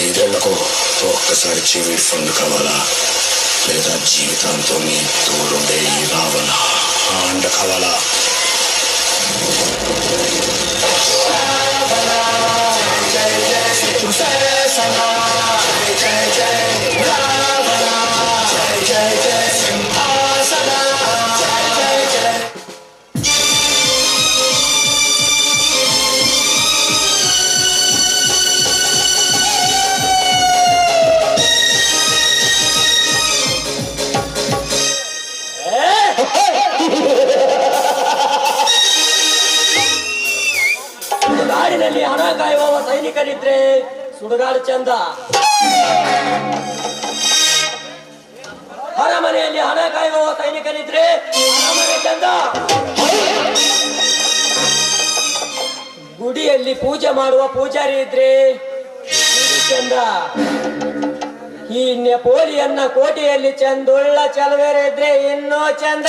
ఐదేళ్లకు ఒక్కసారి జీవిస్తుంది కావాలా లేదా జీవితాంతో నీ తోడుండే ఈ రావణ అండ కావాలా? ನಾಡಿನಲ್ಲಿ ಹಣ ಕಾಯುವ ಸೈನಿಕರಿದ್ರೆ ಸುಡುಗಾಡು ಚಂದ, ಅರಮನೆಯಲ್ಲಿ ಹಣ ಕಾಯುವ ಸೈನಿಕರಿದ್ರೆ ಅರಮನೆ ಚಂದ, ಗುಡಿಯಲ್ಲಿ ಪೂಜೆ ಮಾಡುವ ಪೂಜಾರಿ ಇದ್ರೆ ಗುಡಿ ಚಂದ, ಈ ನೆಪೋಲಿಯನ್ನ ಕೋಟೆಯಲ್ಲಿ ಚಂದುಳ್ಳ ಚಲವೇರೆ ಇದ್ರೆ ಇನ್ನೂ ಚಂದ.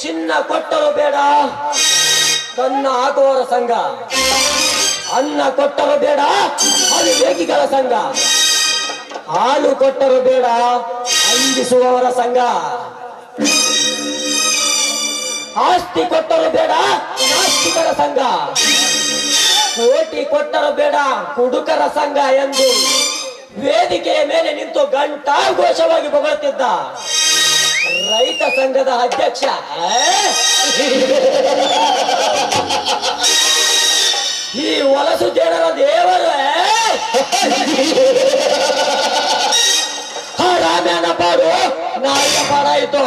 ಚಿನ್ನ ಕೊಟ್ಟರು ಬೇಡ ಕನ್ನ ಹಾಕುವವರ ಸಂಘ, ಅನ್ನ ಕೊಟ್ಟರು ಬೇಡ ಅವಿವೇಕಿಗಳ ಸಂಘ, ಹಾಲು ಕೊಟ್ಟರು ಬೇಡ ಅಂಜಿಸುವವರ ಸಂಘ, ಆಸ್ತಿ ಕೊಟ್ಟರು ಬೇಡ ನಾಸ್ತಿಕರ ಸಂಘ, ಕೋಟಿ ಕೊಟ್ಟರು ಬೇಡ ಕುಡುಕರ ಸಂಘ ಎಂದು ವೇದಿಕೆಯ ಮೇಲೆ ನಿಂತು ಗಂಟಾ ಘೋಷವಾಗಿ ಹೊಗಳುತ್ತಿದ್ದ ರೈತ ಸಂಘದ ಅಧ್ಯಕ್ಷ ಈ ವಲಸು ಜನರ ದೇವರು ರಾಮ್ಯಾನ ಪಾಡು ನಾಯಿಯ ಪಾಡಾಯಿತು.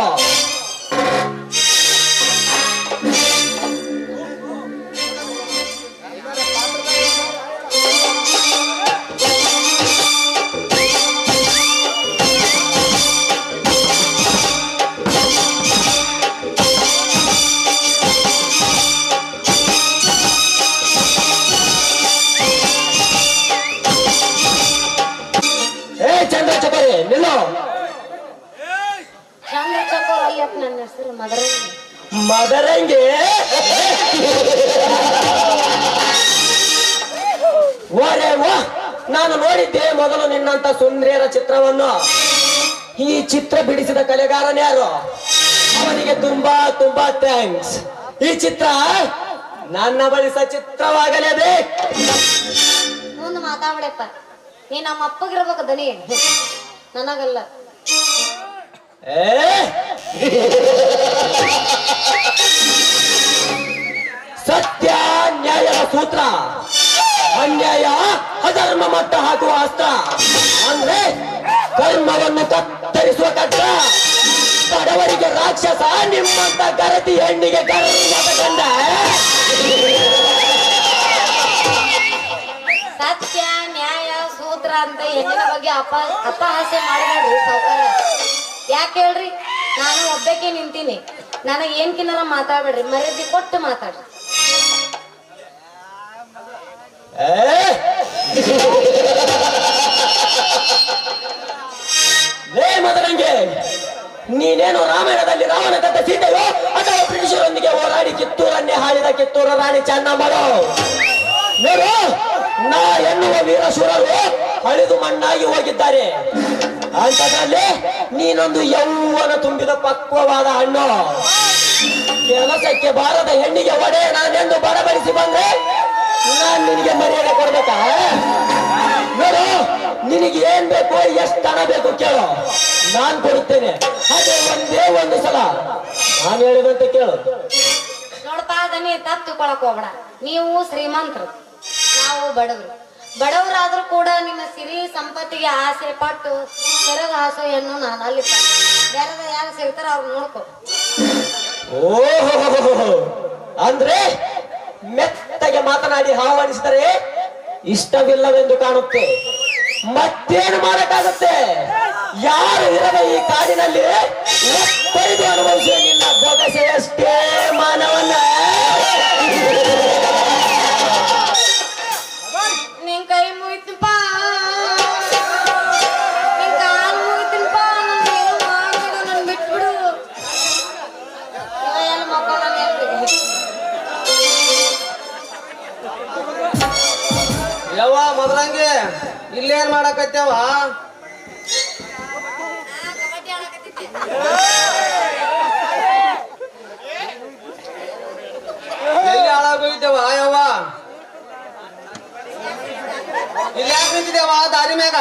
ಮದರಂಗಿ ನಾನು ನೋಡಿದ್ದೆ ಮೊದಲು ನಿನ್ನಂತ ಸುಂದರಿಯರ ಚಿತ್ರವನ್ನು. ಈ ಚಿತ್ರ ಬಿಡಿಸಿದ ಕಲೆಗಾರನ್ಯಾರು? ಅವನಿಗೆ ತುಂಬಾ ತುಂಬಾ ಥ್ಯಾಂಕ್ಸ್. ಈ ಚಿತ್ರ ನನ್ನ ಬಳಿ ಚಿತ್ರವಾಗಲೇಬೇಕು. ಮುಂದೆ ಮಾತಾಡಪ್ಪ, ನೀ ನಮ್ಮ ಅಪ್ಪಗಿರ್ಬೇಕು ದನಿ, ನನಗಲ್ಲ. ಸತ್ಯ ನ್ಯಾಯದ ಸೂತ್ರ, ಅನ್ಯಾಯ ಅಧರ್ಮ ಮಟ್ಟ ಹಾಕುವ ಅಸ್ತ್ರ, ಅಂದ್ರೆ ಕರ್ಮವನ್ನು ಕತ್ತರಿಸುವ ಕಟ್ಟ, ಬಡವರಿಗೆ ರಾಕ್ಷಸ, ನಿಮ್ಮಂತ ಗರತಿ ಹೆಣ್ಣಿಗೆ ಗರ್ವದ ಗಂಡ. ಸತ್ಯ ನ್ಯಾಯ ಸೂತ್ರ ಅಂತ ಹೆಣ್ಣಿನ ಬಗ್ಗೆ ಅಪಹಾಸ್ಯ ಮಾಡಬೇಡ್ರಿ ಸಾವುಕಾರ. ಯಾಕೆ ಹೇಳ್ರಿ, ನಾನು ಒಬ್ಬಕ್ಕೆ ನಿಂತೀನಿ, ನನಗೆ ಏನ್ಕಿನ್ನಾರ ಮಾತಾಡ್ಬೇಡ್ರಿ, ಮರ್ಯಾದೆ ಕೊಟ್ಟು ಮಾತಾಡ್ರಿ. ಲೇ ಮದರಂಗೆ, ನೀನೇನು ರಾಮಾಯಣದಲ್ಲಿ ರಾವಣ ಕದ್ದ ಸೀತೆಯೋ ಅಥವಾ ಬ್ರಿಟಿಷರೊಂದಿಗೆ ಹೋರಾಡಿ ಕಿತ್ತೂರನ್ನೇ ಹಾಳಿದ ಕಿತ್ತೂರ ರಾಣಿ ಚೆನ್ನಮ್ಮಳು? ನೋಡು, ನಾ ಎನ್ನುವ ವೀರಶೂರರು ಅಳಿದು ಮಣ್ಣಾಗಿ ಹೋಗಿದ್ದಾರೆ. ಅಂತದ್ರಲ್ಲಿ ನೀನೊಂದು ಯೌವನ ತುಂಬಿದ ಪಕ್ವವಾದ ಹಣ್ಣು. ಕೆಲಸಕ್ಕೆ ಬಾರದ ಹೆಣ್ಣಿಗೆ ಒಡೆ ನಾನೆಂದು ಬಡಬಡಿಸಿ ಬಂದ್ರೆ ನಾನು ನಿನಗೆ ಮರ್ಯಾದೆ ಕೊಡ್ಬೇಕಾ? ನಿನಗೆ ಏನ್ ಬೇಕು, ಎಷ್ಟು ಹಣ ಬೇಕು ಕೇಳು, ನಾನ್ ಕೊಡುತ್ತೇನೆ. ಹಾಗೆ ಒಂದೇ ಒಂದು ಸಲ ನಾನು ಹೇಳಿದಂತೆ ಕೇಳು. ನೋಡಪ್ಪ ಅದನ್ನೇ ತಪ್ಪು ತಿಳ್ಕೊಳಕ್ ಹೋಗ್ಬೇಡ. ನೀವು ಶ್ರೀಮಂತರು, ನಾವು ಬಡವರು. ಬಡವರಾದ್ರೂ ಕೂಡ ನಿಮ್ಮ ಸಿರಿ ಸಂಪತ್ತಿಗೆ ಆಸೆ ಪಟ್ಟು ಕೆರೆದ ಆಸೆ ಹೆಣ್ಣು ನಾನು ಅಲ್ಲಿ ಬೇರೆದ ಯಾರು ಸಿಗ್ತಾರ ಅವ್ರು ನೋಡ್ಕೊ. ಓಹೋ, ಅಂದ್ರೆ ಮೆತ್ತಗೆ ಮಾತನಾಡಿ ಆಹ್ವಾನಿಸಿದರೆ ಇಷ್ಟವಿಲ್ಲವೆಂದು ಕಾಣುತ್ತೆ. ಮತ್ತೇನು ಮಾಡಕ್ಕಾಗುತ್ತೆ? ಯಾರು ಇರದ ಈ ಕಾಡಿನಲ್ಲಿ ಒಪ್ಪೈದು ಅನುಭವಿಸುವ ನಿನ್ನ ಬೊಗಸೆಯಷ್ಟೇ ಮಾನವನ್ನ. ನಿನ್ ಕೈ ಮುಗಿತಪ್ಪ, ನಿನ್ ಕಾಲು ಮುಗಿತಪ್ಪ, ನನ್ ಮಾಡ್ಬಿಡು, ನನ್ ಬಿಟ್ಬಿಡು. ಎಲ್ಲ ಮಕ್ಕಳ ಯವ್ವ ಮದ್ರಂಗಿ ಇಲ್ಲೇನ್ ಮಾಡಕತ್ತೇವ? ಕಬಡ್ಡಿ ಆಡಕತ್ತಿದ್ದೆ. ಎಲ್ಲಿ ಹಾಳಾಗೋಗಿದ್ದೇವ ಯವ್ವ? ಇಲ್ಲಿ ಯಾಕೆ ನಿಂತಿದ್ದೇವ ದಾರಿ ಮ್ಯಾಗ?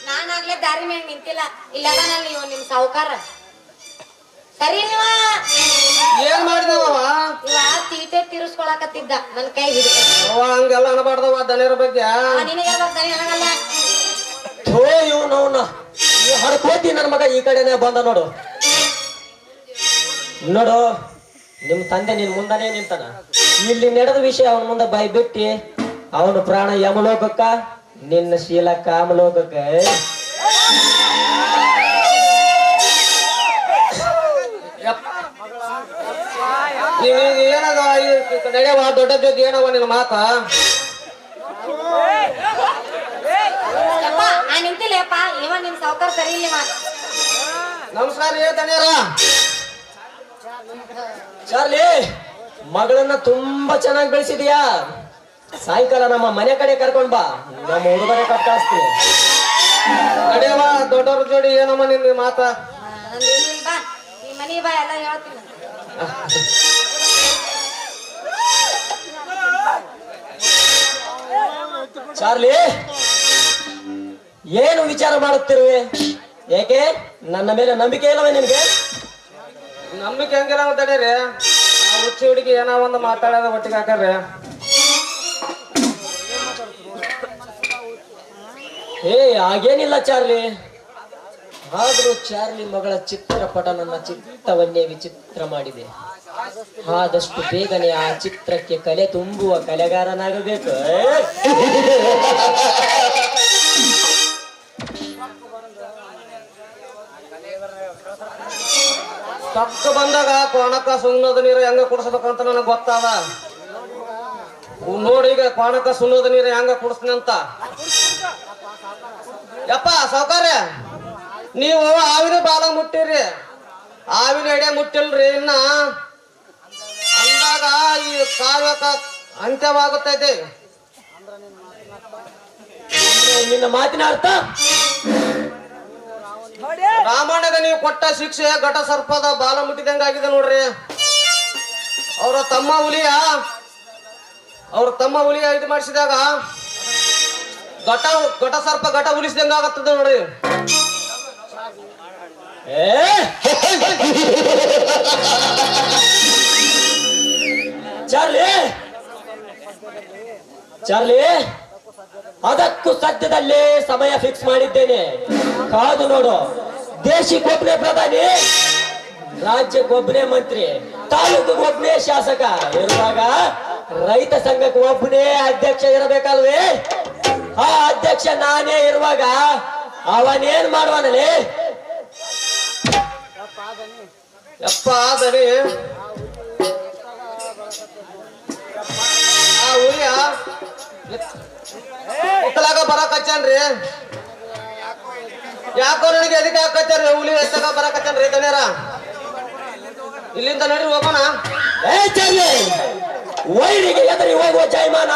ನಾನಾಗ್ಲೇ ದಾರಿ ಮ್ಯಾಗ ನಿಂತಿಲ್ಲ, ಇಲ್ಲದಾನಲ್ಲ ಇವ ನಿಮ್ ಸಾವುಕಾರ. ಸರಿ ನೀವ ಏನ್ ಮಾಡಿದವ? ಇವ ತೀಟೆ ತೀರಿಸ್ಕೊಳಕತ್ತಿದ್ದ, ನನ್ ಕೈ ಹಿಡಿದ. ಅವ್ವ ಹಂಗೆಲ್ಲ ಅನ್ಬಾರ್ದವ ದನಿಯರ ಬಗ್ಗೆ. ನಿನಗೆ ನನಗಲ್ಲ. ಥೋ ಇವನವನ ಹಡ್ಕೋತಿ ನನ್ನ ಮಗ ಈ ಕಡೆನೆ ಬಂದ ನೋಡು. ನೋಡು, ನಿಮ್ ತಂದೆ ನಿನ್ ಮುಂದಾನೇ ನಿಂತಾನ. ಇಲ್ಲಿ ನಡೆದ ವಿಷಯ ಅವನ ಮುಂದೆ ಬಾಯಿ ಬಿಟ್ಟಿ ಅವನು ಪ್ರಾಣ ಯಮಲೋಕಕ್ಕ, ನಿನ್ನ ಶೀಲ ಕಾಮಲೋಕಕ್ಕ. ಏನದ ನಡೆಯವ ದೊಡ್ಡ ಜೊತೆ ಏನವ ನಿನ್ನ ಮಾತ? ನಾ ನಿಂತಿಲ್ಲಪ್ಪ, ಇವ ನಿಮ್ ಸಾವುಕಾರ ಸರಿ ಇಲ್ಲ. ನಮಸ್ಕಾರ ಏ ದನಿಯರ. ಚಾರ್ಲಿ, ಮಗಳನ್ನ ತುಂಬಾ ಚೆನ್ನಾಗಿ ಬೆಳೆಸಿದ್ಯಾ. ಸಾಯಂಕಾಲ ನಮ್ಮ ಮನೆ ಕಡೆ ಕರ್ಕೊಂಡ್ ಬಾ, ನಮ್ಮ ಹುಡುಗರೆ ಕಟ್ಟಾಸ್ತೀನಿ. ನಡೆಯವ ದೊಡ್ಡವ್ರ ಜೋಡಿ ಏನಮ್ಮ ನಿನ್ನ ಮಾತ? ನಂದೇನಿಲ್ಲ ಬಾ, ಈ ಮನಿ ಬಾ, ಎಲ್ಲ ಹೇಳ್ತೀನಿ. ಚಾರ್ಲಿ, ಏನು ವಿಚಾರ ಮಾಡುತ್ತಿರುವೆ? ಏಕೆ ನನ್ನ ಮೇಲೆ ನಂಬಿಕೆ ಇಲ್ಲವೇ ನಿನಗೆ? ನಂಬಿಕೆ ಹಂಗಿಲ್ಲ ತಡೀರಿ. ಆ ಹುಚ್ಚಿ ಹುಡುಗಿ ಏನೋ ಒಂದು ಮಾತಾಡೋದ ಒಟ್ಟಿಗೆ ಹಾಕ್ರಿ. ಹಾಗೇನಿಲ್ಲ ಚಾರ್ಲಿ. ಆದ್ರೂ ಚಾರ್ಲಿ ಮಗಳ ಚಿತ್ರಪಟ ನನ್ನ ಚಿತ್ತವನ್ನೇ ವಿಚಿತ್ರ ಮಾಡಿದೆ. ಆದಷ್ಟು ಬೇಗನೆ ಆ ಚಿತ್ರಕ್ಕೆ ಕಲೆ ತುಂಬುವ ಕಲೆಗಾರನಾಗಬೇಕು. ತಕ್ಕ ಬಂದಾಗ ಕೋಣಕ್ಕ ಸುಣ್ಣದ ನೀರು ಹೆಂಗ ಕುಡಿಸ್ಬೇಕಂತ ನನಗೆ ಗೊತ್ತಾದ. ನೋಡಿ ಈಗ ಕೋಣಕ್ಕ ಸುಣ್ಣದ ನೀರು ಹೆಂಗ ಕುಡಿಸ್ತೀನಿ ಅಂತ. ಯಪ್ಪ ಸಾವ್ಕಾರ್ಯ, ನೀವು ಆವಿನ ಬಾಲ ಮುಟ್ಟಿರಿ, ಆವಿನ ಎಡೆ ಮುಟ್ಟಿಲ್ರಿ. ಇನ್ನ ಅಂದಾಗ ಈ ಕಾವ್ಯಕ ಅಂತ್ಯವಾಗುತ್ತೈತಿ. ನಿನ್ನ ಮಾತಿನ ಅರ್ಥ? ರಾಮಾಯಣಗ ನೀವು ಕೊಟ್ಟ ಶಿಕ್ಷೆ ಘಟ ಸರ್ಪದ ಬಾಲ ಮುಟ್ಟಿದಂಗ ಆಗಿದೆ ನೋಡ್ರಿ. ಅವ್ರ ತಮ್ಮ ಹುಲಿಯ ಇದು ಮಾಡಿಸಿದಾಗ ಘಟ ಸರ್ಪ ಘಟ ಉಲಿಸಿದಂಗ ಆಗತ್ತದ ನೋಡ್ರಿ. ಚಾರ್ಲಿ, ಅದಕ್ಕೂ ಸದ್ಯದಲ್ಲೇ ಸಮಯ ಫಿಕ್ಸ್ ಮಾಡಿದ್ದೇನೆ, ಕಾದು ನೋಡು. ದೇಶಕ್ಕೊಬ್ಬನೇ ಪ್ರಧಾನಿ, ರಾಜ್ಯಕ್ಕೊಬ್ಬನೇ ಮಂತ್ರಿ, ತಾಲೂಕಿಗೊಬ್ಬನೇ ಶಾಸಕ ಇರುವಾಗ ರೈತ ಸಂಘಕ್ಕೆ ಒಬ್ಬನೇ ಅಧ್ಯಕ್ಷ ಇರಬೇಕಲ್ವೇ? ಆ ಅಧ್ಯಕ್ಷ ನಾನೇ ಇರುವಾಗ ಅವನೇನ್ ಮಾಡುವನಲ್ಲಿ? ಯಪ್ಪ ದನಿ ಆ ಹುಲಿಯ ಒಕ್ಕಲಾಗ ಬರಕ್ ಹಚ್ಚನ್ರಿ. ಯಾಕೋ ನನಗೆ ಅದಕ್ಕೆ ಹಾಕತ್ತಾರ್ರಿ, ಹುಲಿ ಎತ್ತಾಗ ಬರಕ್ ಹಚ್ಚನ್ರಿ ದನಿಯರ. ಇಲ್ಲಿಂದ ನಡ್ರಿ ಹೋಗೋಣ. ವೈರಿಗೆ ಎದರಿ ಹೋಗುವ ಜೈಮಾನ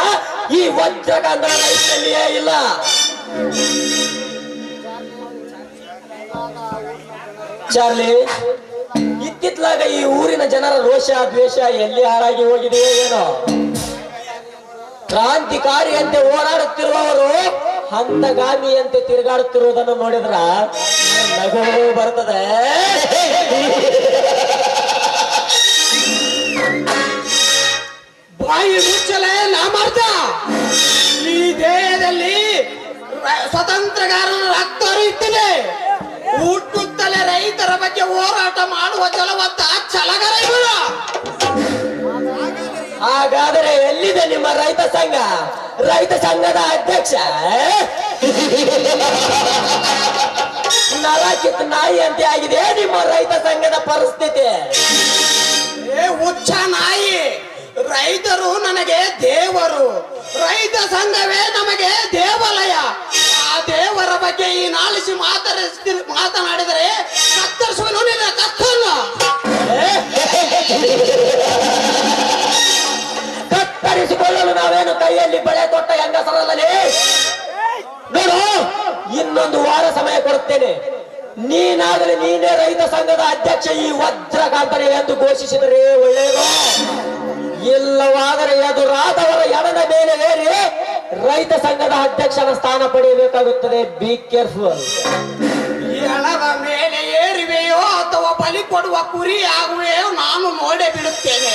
ಈ ವಜ್ರಕಾಂತನ ಲೈಫ್ನಲ್ಲಿಯೇ ಇಲ್ಲ. ಚಾರ್ಲಿ, ಇತ್ತಿತ್ಲಾಗ ಈ ಊರಿನ ಜನರ ರೋಷ ದ್ವೇಷ ಎಲ್ಲಿ ಹಾಳಾಗಿ ಹೋಗಿದೆಯೋ ಏನೋ. ಕ್ರಾಂತಿಕಾರಿಯಂತೆ ಹೋರಾಡುತ್ತಿರುವವರು ಹಂತಗಾಮಿಯಂತೆ ತಿರುಗಾಡುತ್ತಿರುವುದನ್ನು ನೋಡಿದ್ರ ನಗು ಬರ್ತದೆ. ಬಾಯಿ ಮುಚ್ಚಲೇ ನಾ ಮಾಡ್ತಾ ಈ ದೇಹದಲ್ಲಿ ಸ್ವತಂತ್ರಗಾರನ ರಕ್ತ ಹರಿಯುತ್ತಿದೆ. ಹುಟ್ಟುತ್ತಲೇ ರೈತರ ಬಗ್ಗೆ ಹೋರಾಟ ಮಾಡುವ ಜಲವಂತ ಛಲಗರ ಇವರು. ಹಾಗಾದರೆ ಎಲ್ಲಿದೆ ನಿಮ್ಮ ರೈತ ಸಂಘ, ರೈತ ಸಂಘದ ಅಧ್ಯಕ್ಷ? ನರಕಿತ್ ನಾಯಿ ಅಂತೆ ಆಗಿದೆ ನಿಮ್ಮ ರೈತ ಸಂಘದ ಪರಿಸ್ಥಿತಿ. ಹುಚ್ಚ ನಾಯಿ, ರೈತರು ನನಗೆ ದೇವರು, ರೈತ ಸಂಘವೇ ನಮಗೆ ದೇವಾಲಯ. ಆ ದೇವರ ಬಗ್ಗೆ ಈ ನಾಲಿಸಿ ಮಾತನಾಡಿದರೆ ಕತ್ತರಿಸುವನು ನಿನ್ನ ಕತ್ತಲ್ಲ. ಕತ್ತರಿಸಿಕೊಳ್ಳಲು ನಾವೇನು ಕೈಯಲ್ಲಿ ಬಳೆ ತೊಟ್ಟ ಹೆಂಗಸರಲ್ಲೇ? ನೋಡು, ಇನ್ನೊಂದು ವಾರ ಸಮಯ ಕೊಡುತ್ತೇನೆ. ನೀನಾಗಲಿ ನೀನೇ ರೈತ ಸಂಘದ ಅಧ್ಯಕ್ಷ ಈ ವಜ್ರಕಾಂತನೇ ಎಂದು ಘೋಷಿಸಿದರೆ ಒಳ್ಳೆಯದು. ಇಲ್ಲವಾದರೆ ಎದುರಾದವರ ಎಡದ ಮೇಲೆ ಏರಿ ರೈತ ಸಂಘದ ಅಧ್ಯಕ್ಷನ ಸ್ಥಾನ ಪಡೆಯಬೇಕಾಗುತ್ತದೆ. Be careful. ಎಳದ ಮೇಲೆ ಏರಿವೆಯೋ ಅಥವಾ ಬಲಿ ಕೊಡುವ ಕುರಿ ಆಗುವೆಯೋ ನಾನು ನೋಡೇ ಬಿಡುತ್ತೇನೆ.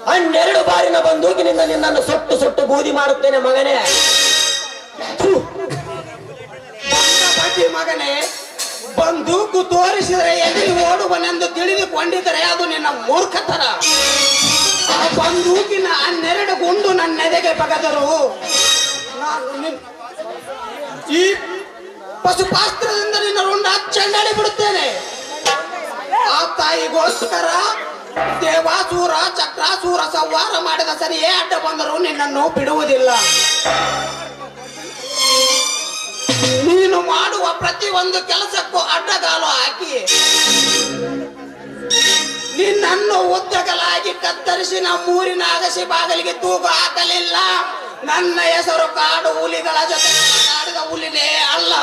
ಹನ್ನೆರಡು ಬಾರಿನ ಬಂದೂಕಿನಿಂದ ನಿನ್ನನ್ನು ಸುಟ್ಟು ಸುಟ್ಟು ಬೂದಿ ಮಾಡುತ್ತೇನೆ ಮಗನೇ. ಬಡ್ಡಿ ಮಗನೇ, ಬಂದೂಕು ತೋರಿಸಿದರೆ ಎಲ್ಲಿ ಓಡುವನೆಂದು ತಿಳಿದುಕೊಂಡಿದ್ದರೆ ಅದು ನಿನ್ನ ಮೂರ್ಖತನ. ಆ ಬಂದೂಕಿನ 12 ಗುಂಡು ನನ್ನ ಎದೆಗೆ ಬಗದರು ಈ ಪಶುಪಾಸ್ತ್ರದಿಂದ ನಿನ್ನ ರುಂಡ ಚೆಂಡಾಡಿ ಬಿಡುತ್ತೇನೆ. ಆ ತಾಯಿಗೋಸ್ಕರ ದೇವಾಸೂರ ಚಕ್ರಾಸೂರ ಸಂಹಾರ ಮಾಡಿದ ಸರಿಯೇ ಅಡ್ಡ ಬಂದರೂ ನಿನ್ನನ್ನು ಬಿಡುವುದಿಲ್ಲ. ನೀನು ಮಾಡುವ ಪ್ರತಿಯೊಂದು ಕೆಲಸಕ್ಕೂ ಅಡ್ಡಗಾಲು ಹಾಕಿ ನಿನ್ನನ್ನು ಉದ್ದಗಲಾಗಿ ಕತ್ತರಿಸಿ ನಮ್ಮೂರಿನ ಅಗಸಿ ಬಾಗಿಲಿಗೆ ತೂಗು ಹಾಕಲಿಲ್ಲ. ನನ್ನ ಹೆಸರು ಕಾಡು ಹುಲಿಗಳ ಜೊತೆ ಆಡಿದ ಹುಲಿನೇ ಅಲ್ಲ.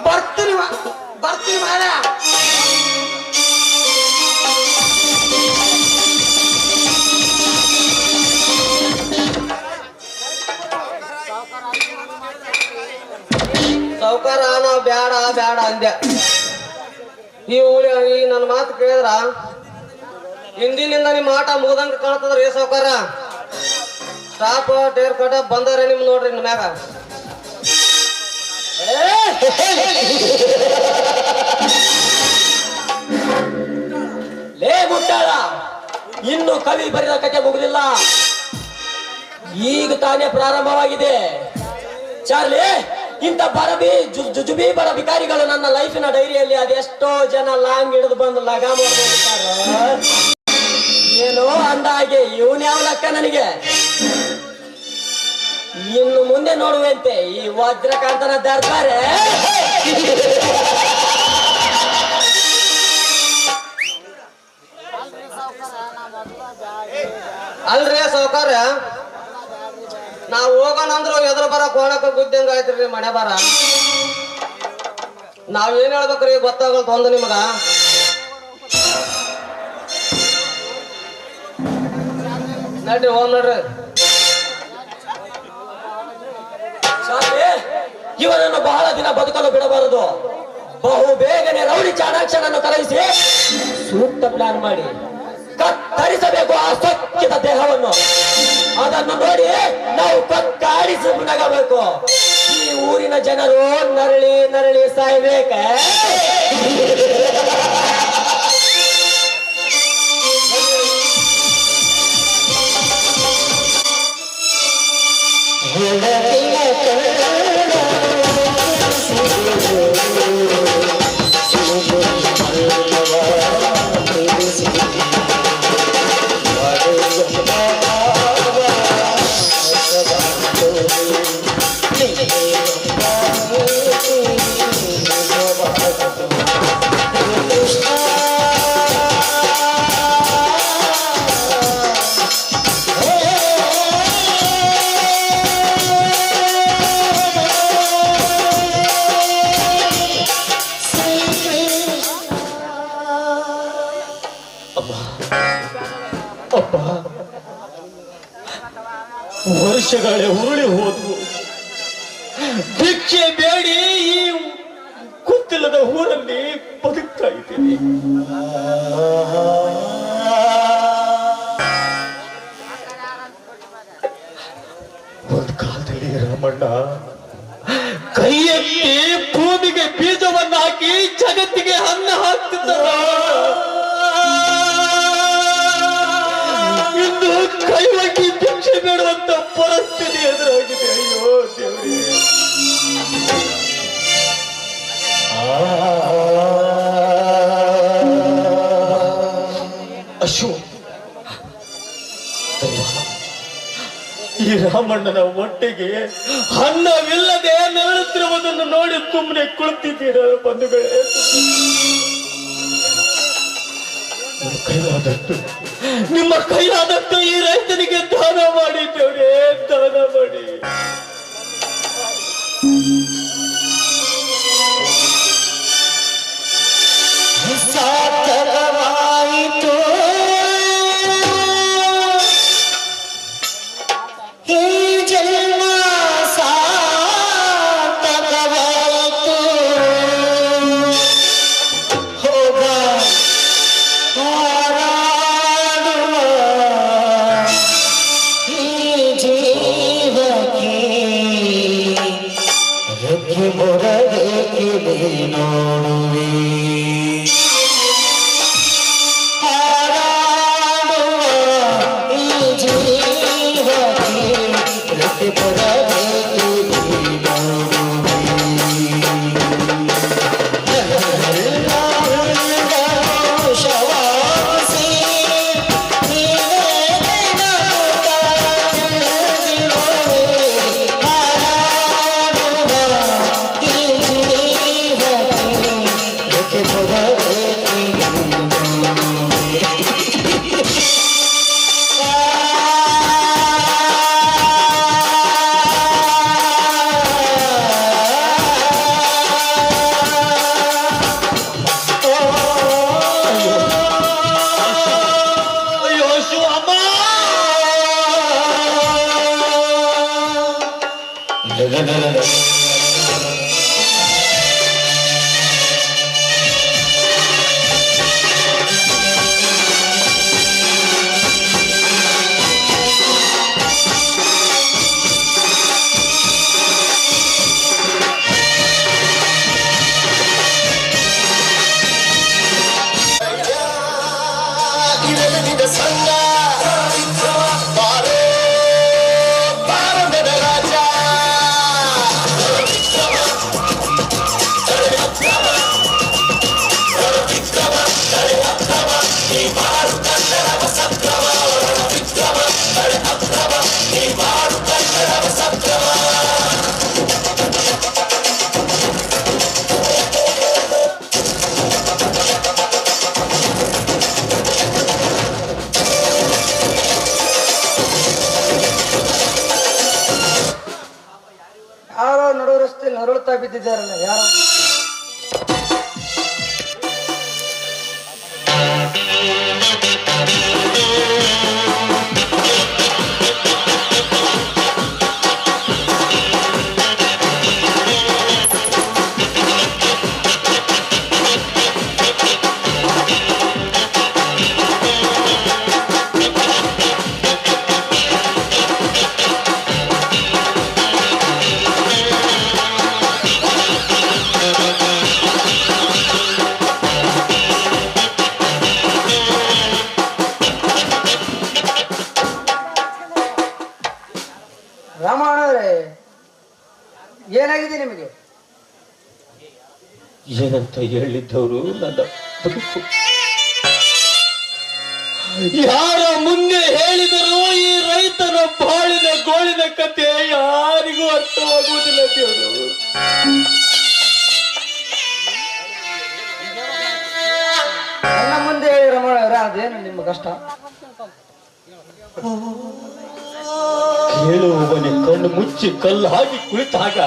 ಬರ್ತೀನಿ ಮಾಡ. ಸೌಕಾರ ನಾವು ಬ್ಯಾಡ ಬ್ಯಾಡ ಅಂದೆ. ಈ ನನ್ನ ಮಾತು ಕೇಳಿದ್ರ ಹಿಂದಿನಿಂದ ನಿಮ್ಮ ಆಟ ಮುಗ್ದಂಗ ಕಾಣ್ತದ್ರಿ ಸೌಕಾರ. ಸ್ಟಾಪ್ ಟೇರ್ ಕಟ ಬಂದರೆ ನಿಮ್ ನೋಡ್ರಿ ನಿಮ್ ಮ್ಯಾಗ. ಲೇ ಮುಟ್ಟಾಳ, ಇನ್ನು ಕವಿ ಬರೆದ ಕಥೆ ಮುಗಿದಿಲ್ಲ, ಈಗ ತಾನೇ ಪ್ರಾರಂಭವಾಗಿದೆ. ಚಾರ್ಲಿ, ಇಂಥ ಜುಜುಬಿ ಬರ ಬಿಕಾರಿಗಳು ನನ್ನ ಲೈಫಿನ ಡೈರಿಯಲ್ಲಿ ಅದೆಷ್ಟೋ ಜನ ಲಾಂಗ್ ಹಿಡಿದು ಬಂದು ಲಗಾಮ ಮಾಡ್ತಾರೆ. ಏನೋ ಅಂದಾಗೆ ಇವನ್ ಯಾವ ಲೆಕ್ಕ ನನಗೆ. ಇನ್ನು ಮುಂದೆ ನೋಡುವಂತೆ ಈ ವಜ್ರಕಾಂತನ ದರ್ಬಾರೆ. ಅಲ್ರಿ ಸೌಕಾರ, ನಾವ್ ಹೋಗೋಣಂದ್ರು ಎದ್ರ ಬರ ಕೋಣಕ ಗುದ್ದಂಗ ಆಯ್ತ್ರಿ ಮನೆ ಬರ. ನಾವ್ ಏನ್ ಹೇಳ್ಬೇಕ್ರಿ ಗೊತ್ತಾಗಲ್ತ ಒಂದು ನಿಮಗ. ನಡ್ರಿ ಹೋಗ್ ನೋಡ್ರಿ. ಇವನನ್ನು ಬಹಳ ದಿನ ಬದುಕಲು ಬಿಡಬಾರದು. ಬಹು ಬೇಗನೆ ರೌಡಿ ಚಾಣಾಕ್ಷನನ್ನು ಕರೆಯಿಸಿ ಸೂಕ್ತ ಪ್ಲಾನ್ ಮಾಡಿ ಕತ್ತರಿಸಬೇಕು ಆ ಸೊಕ್ಕಿದ ದೇಹವನ್ನು. ಅದನ್ನು ನೋಡಿ ನಾವು ಕಕ್ಕಾಡಿಸಿ ನಗಬೇಕು. ಈ ಊರಿನ ಜನರು ನರಳಿ ನರಳಿ ಸಾಯ್ಬೇಕ. ವರ್ಷಗಳೇ ಉರುಳಿ ಹೋದ್ವು. ಭಿಕ್ಷೆ ಬೇಡಿ ಈ ಗೊತ್ತಿಲ್ಲದ ಊರಲ್ಲಿ ಬದುಕ್ತಾ ಇದ್ದೀನಿ. ಒಂದು ಕಾಲದಲ್ಲಿ ರಾಮಣ್ಣ ಕೈ ಎತ್ತಿ ಭೂಮಿಗೆ ಬೀಜವನ್ನು ಹಾಕಿ ಜಗತ್ತಿಗೆ ಅನ್ನ ಹಾಕ್ತಿದ್ದ. ಇಂದು ಕೈ ಒಗ್ಗಿ ಭಿಕ್ಷೆ ಬೇಡುವಂತ ಪರಿಸ್ಥಿತಿ ಎದುರಾಗಿದೆ. ಅಯ್ಯೋ ದೇವರೇ. ಅಶು, ಈ ರಾಮಣ್ಣನ ಹೊಟ್ಟೆಗೆ ಅನ್ನವಿಲ್ಲದೆ ನರಳುತ್ತಿರುವುದನ್ನು ನೋಡಿ ಸುಮ್ಮನೆ ಕುಳಿತಿದ್ದೀರ ಬಂಧುಗಳೇ. ನಿಮ್ಮ ಕೈಲಾದಷ್ಟು ಈ ರೈತನಿಗೆ ದಾನ ಮಾಡಿ ದೇವರೇ, ದಾನ ಮಾಡಿ. ಸಾರ್ಥಕವಾಯಿತು ಈ ಜನ್ಮ, ಸಾರ್ಥಕವಾಯಿತು. ಹೋಗ ಹಾರಾಡುವ ಈ ಜೀವಕ್ಕೆ ರೆಕ್ಕೆ ಮೊರಗೆ ನೋಡುವೆ. ಯಾರೋ ನಡು ರಸ್ತೆ ನರಳುತ್ತಾ ಬಿದ್ದಿದ್ದಾರಲ್ಲ ಯಾರೋ. ರಾಮಣ್ಣವ್ರೆ, ಏನಾಗಿದೆ ನಿಮಗೆ? ಏನಂತ ಹೇಳಿದ್ದವರು ನನ್ನ ಬದುಕು. ಯಾರ ಮುಂದೆ ಹೇಳಿದರೂ ಈ ರೈತನ ಬಾಳಿನ ಗೋಳಿನ ಕಥೆ ಯಾರಿಗೂ ಅರ್ಥವಾಗುವುದಿಲ್ಲ ದೇವರು. ನನ್ನ ಮುಂದೆ ಹೇಳಿ ರಮಣ್ಣವ್ರೆ, ಅದೇನು ನಿಮ್ಮ ಕಷ್ಟ? ಕೇಳುವವನೇ ಕಣ್ಣು ಮುಚ್ಚಿ ಕಲ್ಲು ಹಾಕಿ ಕುಳಿತಾಗ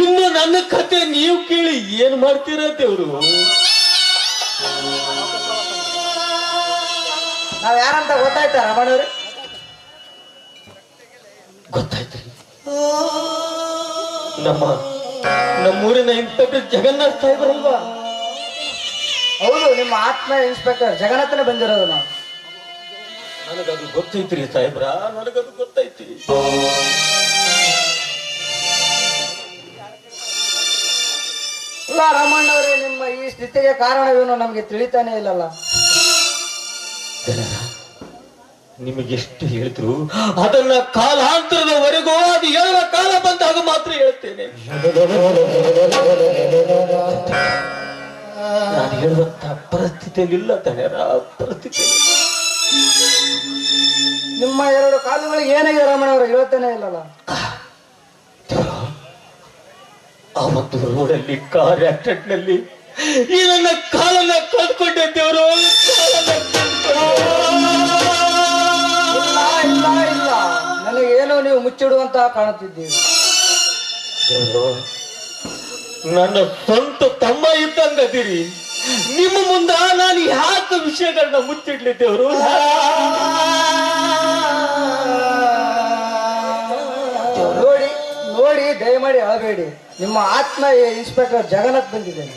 ಇನ್ನು ನನ್ನ ಕತೆ ನೀವು ಕೇಳಿ ಏನ್ ಮಾಡ್ತೀರ ದೇವ್ರು? ನಾವ್ ಯಾರಂತ ಗೊತ್ತಾಯ್ತಾ ರಮಣ್ಣವ್ರೆ? ಗೊತ್ತಾಯ್ತ್ರಿ ನಮ್ಮೂರಿನ ಇನ್ಸ್ಪೆಕ್ಟರ್ ಜಗನ್ನಾಥ್ ಸಾಹೇಬರಲ್ವಾ? ಹೌದು, ನಿಮ್ಮ ಆತ್ಮ ಇನ್ಸ್ಪೆಕ್ಟರ್ ಜಗನ್ನಾಥನೇ ಬಂದಿರೋದು ನಾವು. ನನಗದು ಗೊತ್ತೈತ್ರಿ ಸಾಹೇಬ್ರ, ನನಗದು ಗೊತ್ತೈತಿ. ಅಲ್ಲ ರಾಮಣ್ಣವರೇ, ನಿಮ್ಮ ಈ ಸ್ಥಿತಿಗೆ ಕಾರಣವೇನು ನಮ್ಗೆ ತಿಳಿತಾನೆ ಇಲ್ಲಲ್ಲ. ನಿಮಗೆಷ್ಟು ಹೇಳಿದ್ರು ಅದನ್ನ ಕಾಲಾಂತರದವರೆಗೂ ಅದು ಹೇಳುವ ಕಾಲ ಬಂದಾಗ ಮಾತ್ರ ಹೇಳ್ತೇನೆ. ನಾನು ಹೇಳುವಂತ ಪರಿಸ್ಥಿತಿಯಲ್ಲಿ ಇಲ್ಲ ತಣ್ಯರ, ಪರಿಸ್ಥಿತಿಯಲ್ಲಿ. ನಿಮ್ಮ ಎರಡು ಕಾಲುಗಳಿಗೆ ಏನಾಗಿದೆ ರಾಮಣ್ಣವ್ರೆ, ಹೇಳ್ತಾನೆ ಇಲ್ಲಲ್ಲ. ಆ ಒಂದು ರೋಡಲ್ಲಿ ಕಾರ್ ಆಕ್ಸಿಡೆಂಟ್ ನಲ್ಲಿ ಈ ನನ್ನ ಕಾಲನ್ನ ಕಳ್ಕೊಂಡೆ ದೇವರು. ಇಲ್ಲ ಇಲ್ಲ, ನನಗೇನೋ ನೀವು ಮುಚ್ಚಿಡುವಂತ ಕಾಣುತ್ತಿದ್ದೀವಿ. ನನ್ನ ಸ್ವಂತ ತಮ್ಮ ಇದ್ದಂಗದಿರಿ. ನಿಮ್ಮ ಮುಂದ ನಾನು ಯಾಕೆ ವಿಷಯಗಳನ್ನ ಮುಚ್ಚಿಡ್ಲಿ ದೇವರು? ನೋಡಿ ನೋಡಿ, ದಯಮಾಡಿ ಅಳಬೇಡಿ. ನಿಮ್ಮ ಆತ್ಮ ಇನ್ಸ್ಪೆಕ್ಟರ್ ಜಗನ್ನಾಥ್ ಬಂದಿದ್ದೇನೆ.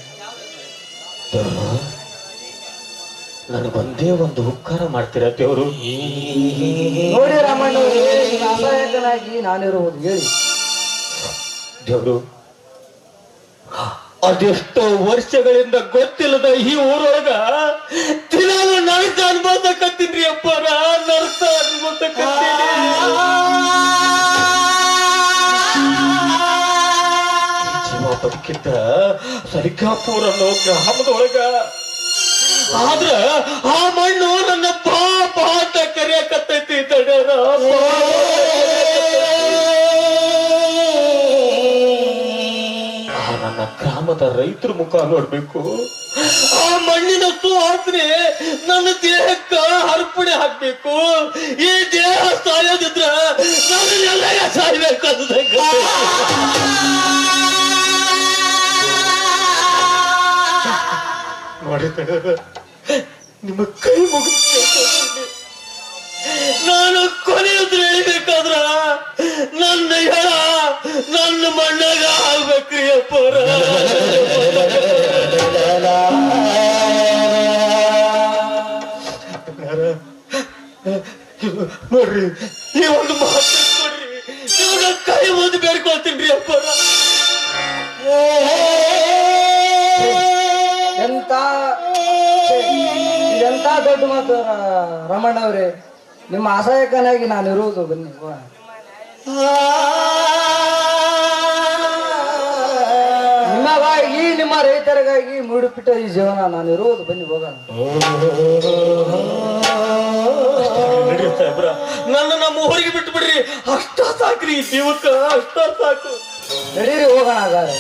ನನಗೊಂದೇ ಒಂದು ಉಪಕಾರ ಮಾಡ್ತೀರಾ ದೇವರು? ನೋಡಿ ರಾಮಣ್ಣ, ಅಸಹಾಯಕನಾಗಿ ನಾನಿರುವುದು ಹೇಳಿ. ದೇವರು, ಅದೆಷ್ಟೋ ವರ್ಷಗಳಿಂದ ಗೊತ್ತಿಲ್ಲದ ಈ ಊರೊಳಗ ದಿನಾಲು ನರಕ ಅನ್ಬೋದಕ್ಕತ್ತೀನಿ ಅಪ್ಪರ, ನರಕ ಅನ್ಬೋದಕ್ಕತ್ತೀನಿ. ಜೀವ ಬದುಕಿದ್ದ ಸಲಿಕಾಪುರ ಅನ್ನೋ ಗ್ರಾಮದೊಳಗ, ಆದ್ರ ಆ ಮಣ್ಣು ನನ್ನ ಪಾಪ ಅಂತ ಕರೆಯಕತ್ತೈತಿ ತಡ್ಯಾರ. ನನ್ನ ಗ್ರಾಮದ ರೈತರ ಮುಖ ನೋಡ್ಬೇಕು. ಆ ಮಣ್ಣಿನ ಸುವಾಸನೆ ನನ್ನ ದೇಹಕ್ಕ ಅರ್ಪಣೆ ಹಾಕ್ಬೇಕು. ಈ ದೇಹ ಸಾಯೋದಿದ್ರ ನನ್ನೆಲ್ಲ ಸಾಯ್ಬೇಕು ಅಂತ ನೋಡಿ ತಡ, ನಿಮ್ಮ ಕೈ ಮುಗಿದು ನಾನು ಕೊನೆಯುದ್ರೆ ಹೇಳ್ಬೇಕಾದ್ರ ನನ್ನ ಹೆಣ ನನ್ನ ಮಣ್ಣಾಗ ಆಗ್ಬೇಕ್ರಿ ಅಪ್ಪರ. ನೋಡ್ರಿ, ಈ ಒಂದು ಮಾತು ಕೊಡ್ರಿ, ಇವಾಗ ಕೈ ಮುದ್ದು ಬೇಡ್ಕೊಳ್ತೀನಿ ಅಪ್ಪರ. ಇದೆಂತ ದೊಡ್ಡ ಮಾತು ರಮಣ್ಣವ್ರೆ. ನಿಮ್ಮ ಅಸಹಾಯಕನಾಗಿ ನಾನು ಇರುವುದು, ಬನ್ನಿ ಹೋಗೋಣ. ನಿಮಗಾಗಿ, ನಿಮ್ಮ ರೈತರಿಗಾಗಿ ಮೂಡಿಬಿಟ್ಟ ಈ ಜೀವನ ನಾನು ಇರುವುದು, ಬನ್ನಿ ಹೋಗೋಣ. ನನ್ನ ನಮ್ಮ ಊರಿಗೆ ಬಿಟ್ಟು ಬಿಡ್ರಿ, ಅಷ್ಟ ಸಾಕ್ರಿ ಈ ಜೀವಕ್ಕ, ಅಷ್ಟ ಸಾಕು. ನಡೀರಿ ಹೋಗೋಣ ಹಾಗಾದ್ರೆ.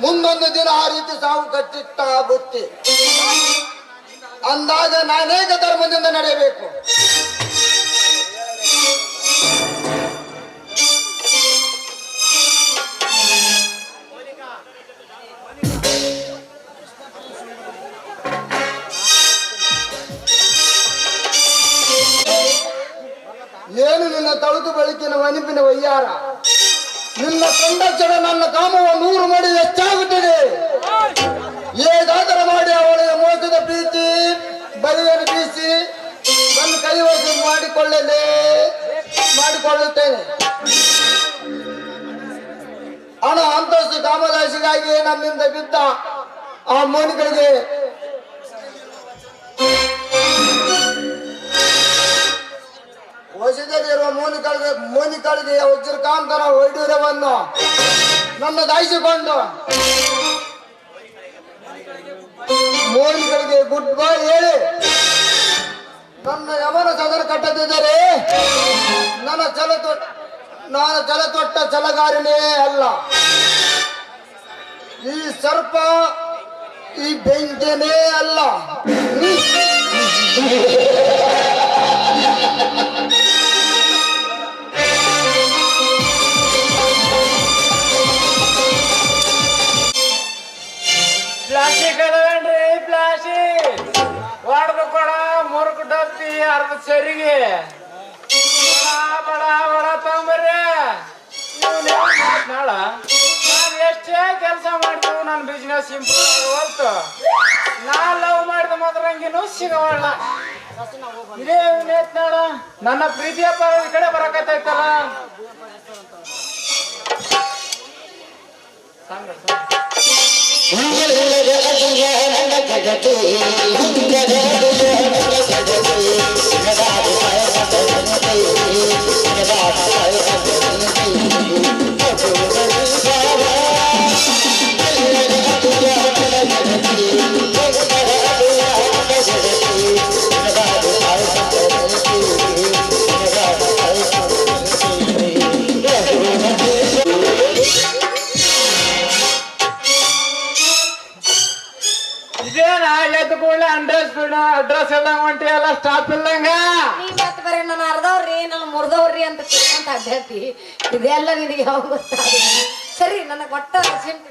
ಮುಂದೊಂದು ದಿನ ಆ ರೀತಿ ಸಾವು ಕಟ್ಟಿಟ್ಟ ಬುತ್ತಿ ಅಂದಾಗ ನಾನೇಕ ಧರ್ಮದಿಂದ ನಡೆಯಬೇಕು. ಏನು ನಿನ್ನ ತಳುಕು ಬೆಳಕಿನ ವನಿಪಿನ ವಯ್ಯಾರ, ನಿನ್ನ ಕಂಡಕ್ಷಣ ನನ್ನ ಕಾಮವ 100 ಮಡಿ ಹೆಚ್ಚಾಗುತ್ತದೆ. ಹೇಗಾದರೂ ಮಾಡಿ ಅವಳಿಗೆ ಮೋಸದ ಪ್ರೀತಿ ಬಲಿಯನ್ನು ಬೀಸಿ ನನ್ನ ಕೈವಶ ಮಾಡಿಕೊಳ್ಳುತ್ತೇನೆ. ಹಣ ಅಂತಸ್ತು ಕಾಮದಾಸಿಗಾಗಿ ನನ್ನಿಂದ ಬಿದ್ದ ಆ ಮೋನಿಗಳಿಗೆ ವಶದಲ್ಲಿರುವ ಮೋನಿಗಳಿಗೆ ವಜ್ರಕಾಂತರ ವೈಡೂರ್ಯವನ್ನು ನನ್ನ ದಾಯಿಸಿಕೊಂಡು ಮೋನಿಗಳಿಗೆ ಗುಡ್ ಬೈ ಹೇಳಿ ನನ್ನ ಯಮನ ಸದರ ಕಟ್ಟದಿದ್ದರೆ ನಾನು ಛಲ ತೊಟ್ಟ ಛಲಗಾರನೇ ಅಲ್ಲ. ಈ ಸರ್ಪ ಈ ಬೆಂಕಿನೇ ಅಲ್ಲ. ಪ್ಲಾಸ್ಟಿಕ್ ಅದವೇನ್ರಿ? ಪ್ಲಾಸ್ಟಿಕ್ ಹೊಡೆದು ಕೊಡ ಮುರುಕು ಡಬ್ಬಿ ಅರ್ಧ ಸರಿಗೆ ಬಡ ಬಡ ತಗೊಂಬರ್ರಿ. ನಾಳ ನಾನು ಎಷ್ಟೇ ಕೆಲಸ ಮಾಡ್ತೀವಿ ನನ್ನ ಬಿಸ್ನೆಸ್ ಇಂಪ್ರೂವ್ ಆಗೋಲ್ತು. ನಾ ಲವ್ ಮಾಡಿದ ಮೊದಲಂಗಿನೂ ಸಿಗವಲ್ಲ. ಇದೇ ನೋಡ ನನ್ನ ಪ್ರೀತಿಯಪ್ಪ ಈ ಕಡೆ ಬರಕತ್ತೈತಲ್ಲ ಇದೇನ ಎದ್ದು ಕೂಡಲೇ ಅಡ್ರೆಸ್ ಎಲ್ಲ ಹೊಂಟಿಯಲ್ಲ ಸ್ಟಾಪ್ ಇಲ್ಲಂಗ ನೀ ಮತ್ ಬರೀ ನಾನು ಅರ್ಧವ್ರಿ ನಾನು ಮುರ್ದವ್ರಿ ಅಂತ ತಿಳ್ಕೊಂತ ಅಡ್ಡಾಡ್ತಿ ಇದೆಲ್ಲ ನಿನಗೆ ಯಾವಾಗ ಗೊತ್ತಾಗ ಸರಿ ನನಗೆ ಒಟ್ಟ ಅರ್ಜೆಂಟ್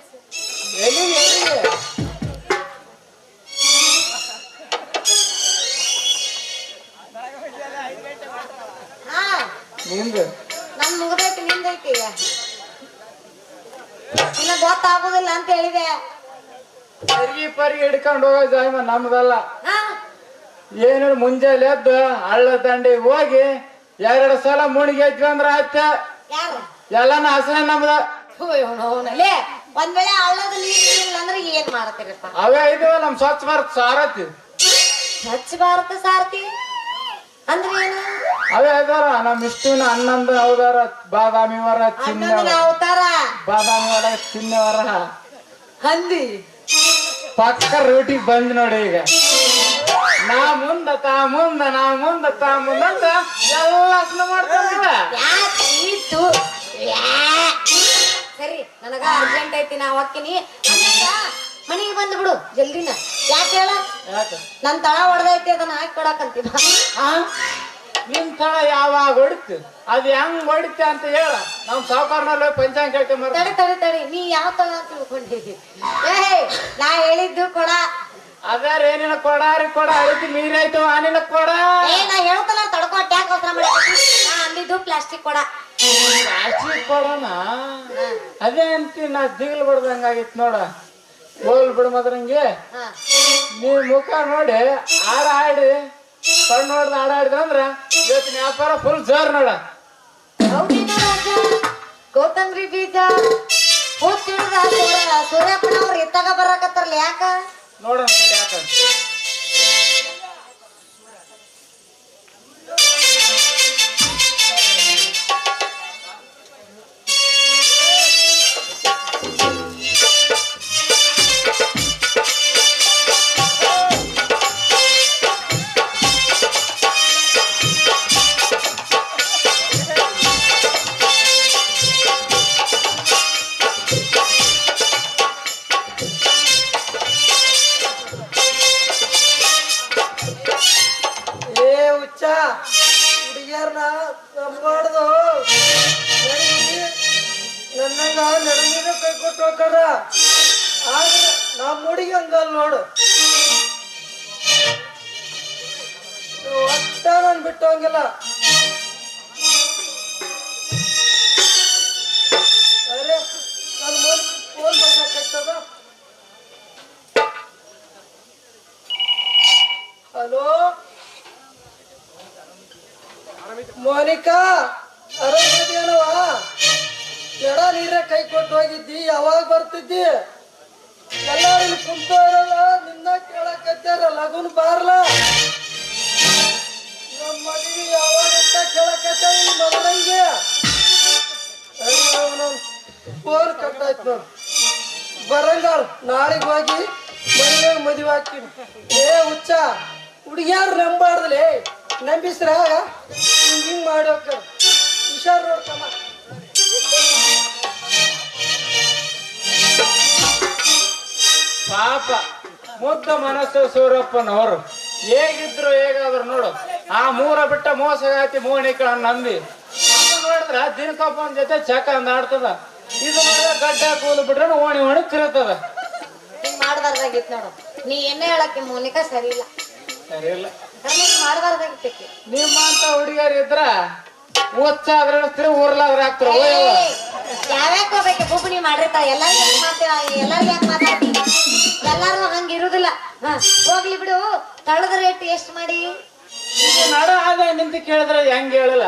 ಹಾ ನಿಂದು ನನ್ ಮುಗ್ದೈತಿ ನಿಂದೈತಿ ಈಗ ನಿನ್ನ ಗೊತ್ತಾಗುದಿಲ್ಲ ಅಂತ ಹೇಳಿದೆ ಸರಿಗೆ ಪರಿಗೆ ಹಿಡ್ಕೊಂಡು ಹೋಗೋ ಜಾಗ ನಮ್ದಲ್ಲ ಹಾ ಏನು ಮುಂಜಾನೆ ಎದ್ದು ಹಳ್ಳ ದಂಡಿಗೆ ಹೋಗಿ 2 ಸಲ ಮುಣಿಗೆ ಎದ್ವಿ ಅಂದ್ರ ಆಯ್ತ ಯಾರು ಎಲ್ಲಾನ ಹಸನ ನಮ್ದ ಅವನಲ್ಲಿ ಒಂದ್ ವೇಳೆ ಹಳ್ಳದ ನೀರು ಇಲ್ಲ ಅಂದ್ರೆ ಏನ್ ಮಾಡತ್ತೀರಪ್ಪ ಅವೇ ಇದಾವ ನಮ್ ಸ್ವಚ್ಛ ಭಾರತ್ ಸಾರತಿ ಸ್ವಚ್ಛ ಭಾರತ ಸಾರಥಿ ಅಂದ್ರೆ ಏನು ಅವೇ ಇದಾರ ನಮ್ ಇಷ್ಟುನ ಹನ್ನೊಂದು ಅವದಾರ ಬಾದಾಮಿ ವರ ಹನ್ನೊಂದಿನ ಅವತಾರ ಬಾದಾಮಿ ವರ ಚಿನ್ನವರ ಹಂದಿ ಪಕ್ಕ ರೂಟಿಗೆ ಬಂದ್ ನೋಡಿ ಈಗ ನಾ ಮುಂದ ತಾ ಮುಂದ ನಾ ಮುಂದ ತಾ ಮುಂದ ಅಂತ ಎಲ್ಲ ಹಸನ ಮಾಡ್ತಾರ ಯಾಕೀತು ಸರಿ ನನಗ ಅರ್ಜೆಂಟ್ ಐತಿ ನಾ ಹೊಕ್ಕಿನಿ ಮನೆಗೆ ಬಂದ್ ಬಿಡು ಜಲ್ದಿನ ಯಾಕೆ ಹೇಳ ಯಾಕ ನನ್ ತಳ ಹೊಡೆದೈತಿ ಅದನ್ನ ಹಾಕಿ ಕೊಡಕಂತೀನ ನಿನ್ ತಳ ಯಾವಾಗ ಹೊಡಿತು ಅದ್ ಹೆಂಗ್ ಹೊಡಿತೆ ಅಂತ ಹೇಳ ನಮ್ ಸಾವುಕಾರನಲ್ಲಿ ಪಂಚಾಂಗ ಕೇಳ್ಕೊಂಬರ್ ತಡಿ ತಡಿ ತಡಿ ನೀ ಯಾವ ತಳ ಅಂತ ತಿಳ್ಕೊಂಡಿದ್ದಿ ಏ ನಾ ಹೇಳಿದ್ದು ಕೊಡ ಅದಾರ ಏನಿನ ಕೊಡಾರಿ ಕೊಡ ಐತಿ ಮೀರಾಯ್ತು ಆನಿನ ಕೊಡ ಏ ನಾ ಹೇಳ್ತಲ್ಲ ತಡ್ಕೊಟ್ ಯಾಕೆ ಅವಸರ ಮಾಡಿ ನಾ ಅಂದಿದ್ದು ಪ್ಲಾಸ್ಟಿಕ್ ಕೊಡ ಪ್ಲಾಸ್ಟಿಕ್ ಕೊಡೋಣ ಅದೇ ಅಂತಿ ನಾ ದಿಗ್ಲು ಬಿಡ್ದಂಗಾಗಿತ್ತು ನೋಡ ಹೋಲ್ ಬಿಡು ಮದ್ರಂಗೆ ಹಾ ನೀ ಮುಖ ನೋಡಿ ಹಾಡ ಹಾಡಿ ಕಣ್ಣು ಹೊಡೆದು ಹಾಡಾಡಿದ ಅಂದ್ರ ಇವತ್ತಿನ ವ್ಯಾಪಾರ ಫುಲ್ ಜೋರ್ ನೋಡ ಹೌದಿನ ರಾಜ ಕೋತಂಬರಿ ಬೀಜ ಹುಚ್ಚಿಡಿದ ಸೂರ್ಯಪ್ಪನವ್ರು ಎತ್ತಾಗ ಬರಾಕತ್ತಾರಲ್ಲ ಯಾಕ ನೋಡೋಣ ಕಡೆ ಯಾಕ ಹುಡುಗಿಯರ್ನ ನಂಬಾರ್ದು ನನ್ನಂಗ ನಡಮೀನ ಕೈ ಕೊಟ್ಟು ಹೋಗ್ತಾರ ಆದ್ರೆ ನಮ್ಮ ಹುಡುಗಿ ಹಂಗಲ್ ನೋಡು ಒಟ್ಟ ನನ್ ಬಿಟ್ಟು ಹಂಗಿಲ್ಲ ಅರೆ ನನ್ ಫೋನ್ ಬರ್ಲಾಕತ್ತದ ಹಲೋ ಮೋನಿಕಾ ಆರಾಮಿದ್ಯಾನವ ಎಡ ನೀರ ಕೈ ಕೊಟ್ಟು ಹೋಗಿದ್ದಿ ಯಾವಾಗ ಬರ್ತಿದ್ದಿ ಎಲ್ಲಾರು ಇಲ್ಲಿ ಕುಂತೋರಲ್ಲ ನಿನ್ನ ಕೇಳಕತ್ತಾರ ಲಗುನ್ ಬಾರ್ಲ ನಮ್ಮ ಮನೆಗೆ ಯಾವಾಗ ಅಂತ ಕೇಳಕತ್ತಾರ ಇಲ್ಲಿ ಮಗರಂಗೆ ಫೋನ್ ಕಟ್ಟಾಯ್ತು ನೋಡು ಬರಂಗಾಳ ನಾಳೆಗೆ ಹೋಗಿ ಮನೆಯಾಗ ಮದುವೆ ಹಾಕ್ತೀನಿ ಏ ಹುಚ್ಚ ಹುಡುಗಿಯಾರು ನಂಬಾರ್ದಲೇ ನಂಬಿಸ್ರ ಹಿಂಗ್ ಮಾಡಿ ಹೋಗ್ತಾರ ಹುಷಾರ್ ನೋಡ್ತಮ್ಮ ಪಾಪ ಮುದ್ದ ಮನಸ್ಸು ಸೂರಪ್ಪನವರು ಹೇಗಿದ್ರು ಹೇಗಾದ್ರು ನೋಡು ಆ ಮೂರ ಬಿಟ್ಟ ಮೋಸಗಾತಿ ಮೋಣಿಕಳ ನಂಬಿ ಅದು ನೋಡಿದ್ರ ದಿನಕೊಬ್ಬ ಒಂದ್ ಜೊತೆ ಚಕ ಅಂದ ಆಡ್ತದ ಇದು ನೋಡಿದ್ರೆ ಗಡ್ಡ ಕೂಲು ಬಿಟ್ರೆ ಓಣಿ ಓಣಿ ತಿರುತ್ತದ ಹಿಂಗ್ ಮಾಡ್ಬಾರ್ದಾಗಿತ್ತು ನೋಡು ನೀ ಏನೇ ಹೇಳಕ್ಕೆ ಮೋನಿಕಾ ಸರಿ ಇಲ್ಲ ಸರಿ ಇಲ್ಲ ಮಾಡ್ಬಾರ್ದಾಗಿತ್ತಕ್ಕೆ ನಿಮ್ಮಂತ ಹುಡುಗಿಯರ್ ಇದ್ರ ಉತ್ಸಾಹ ಊರ್ಲಾದ್ರ ಆಗ್ತಾರ ಯಾವ್ಯಾಕ ಹೋಗ್ಬೇಕು ಬುಬ್ಬನಿ ಮಾಡಿರ್ತಾರ ಎಲ್ಲಾರು ಯಾಕೆ ಮಾಡ್ತೀರ ಎಲ್ಲಾರು ಯಾಕೆ ಮಾತಾಡ್ತಿ ಎಲ್ಲಾರು ಹಂಗ ಇರುದಿಲ್ಲ ಹ ಹೋಗ್ಲಿ ಬಿಡು ತಳದ ರೇಟ್ ಎಷ್ಟ್ ಮಾಡಿ ಇದು ನಿಂತು ಕೇಳಿದ್ರೆ ಹೆಂಗ್ ಹೇಳಲ್ಲ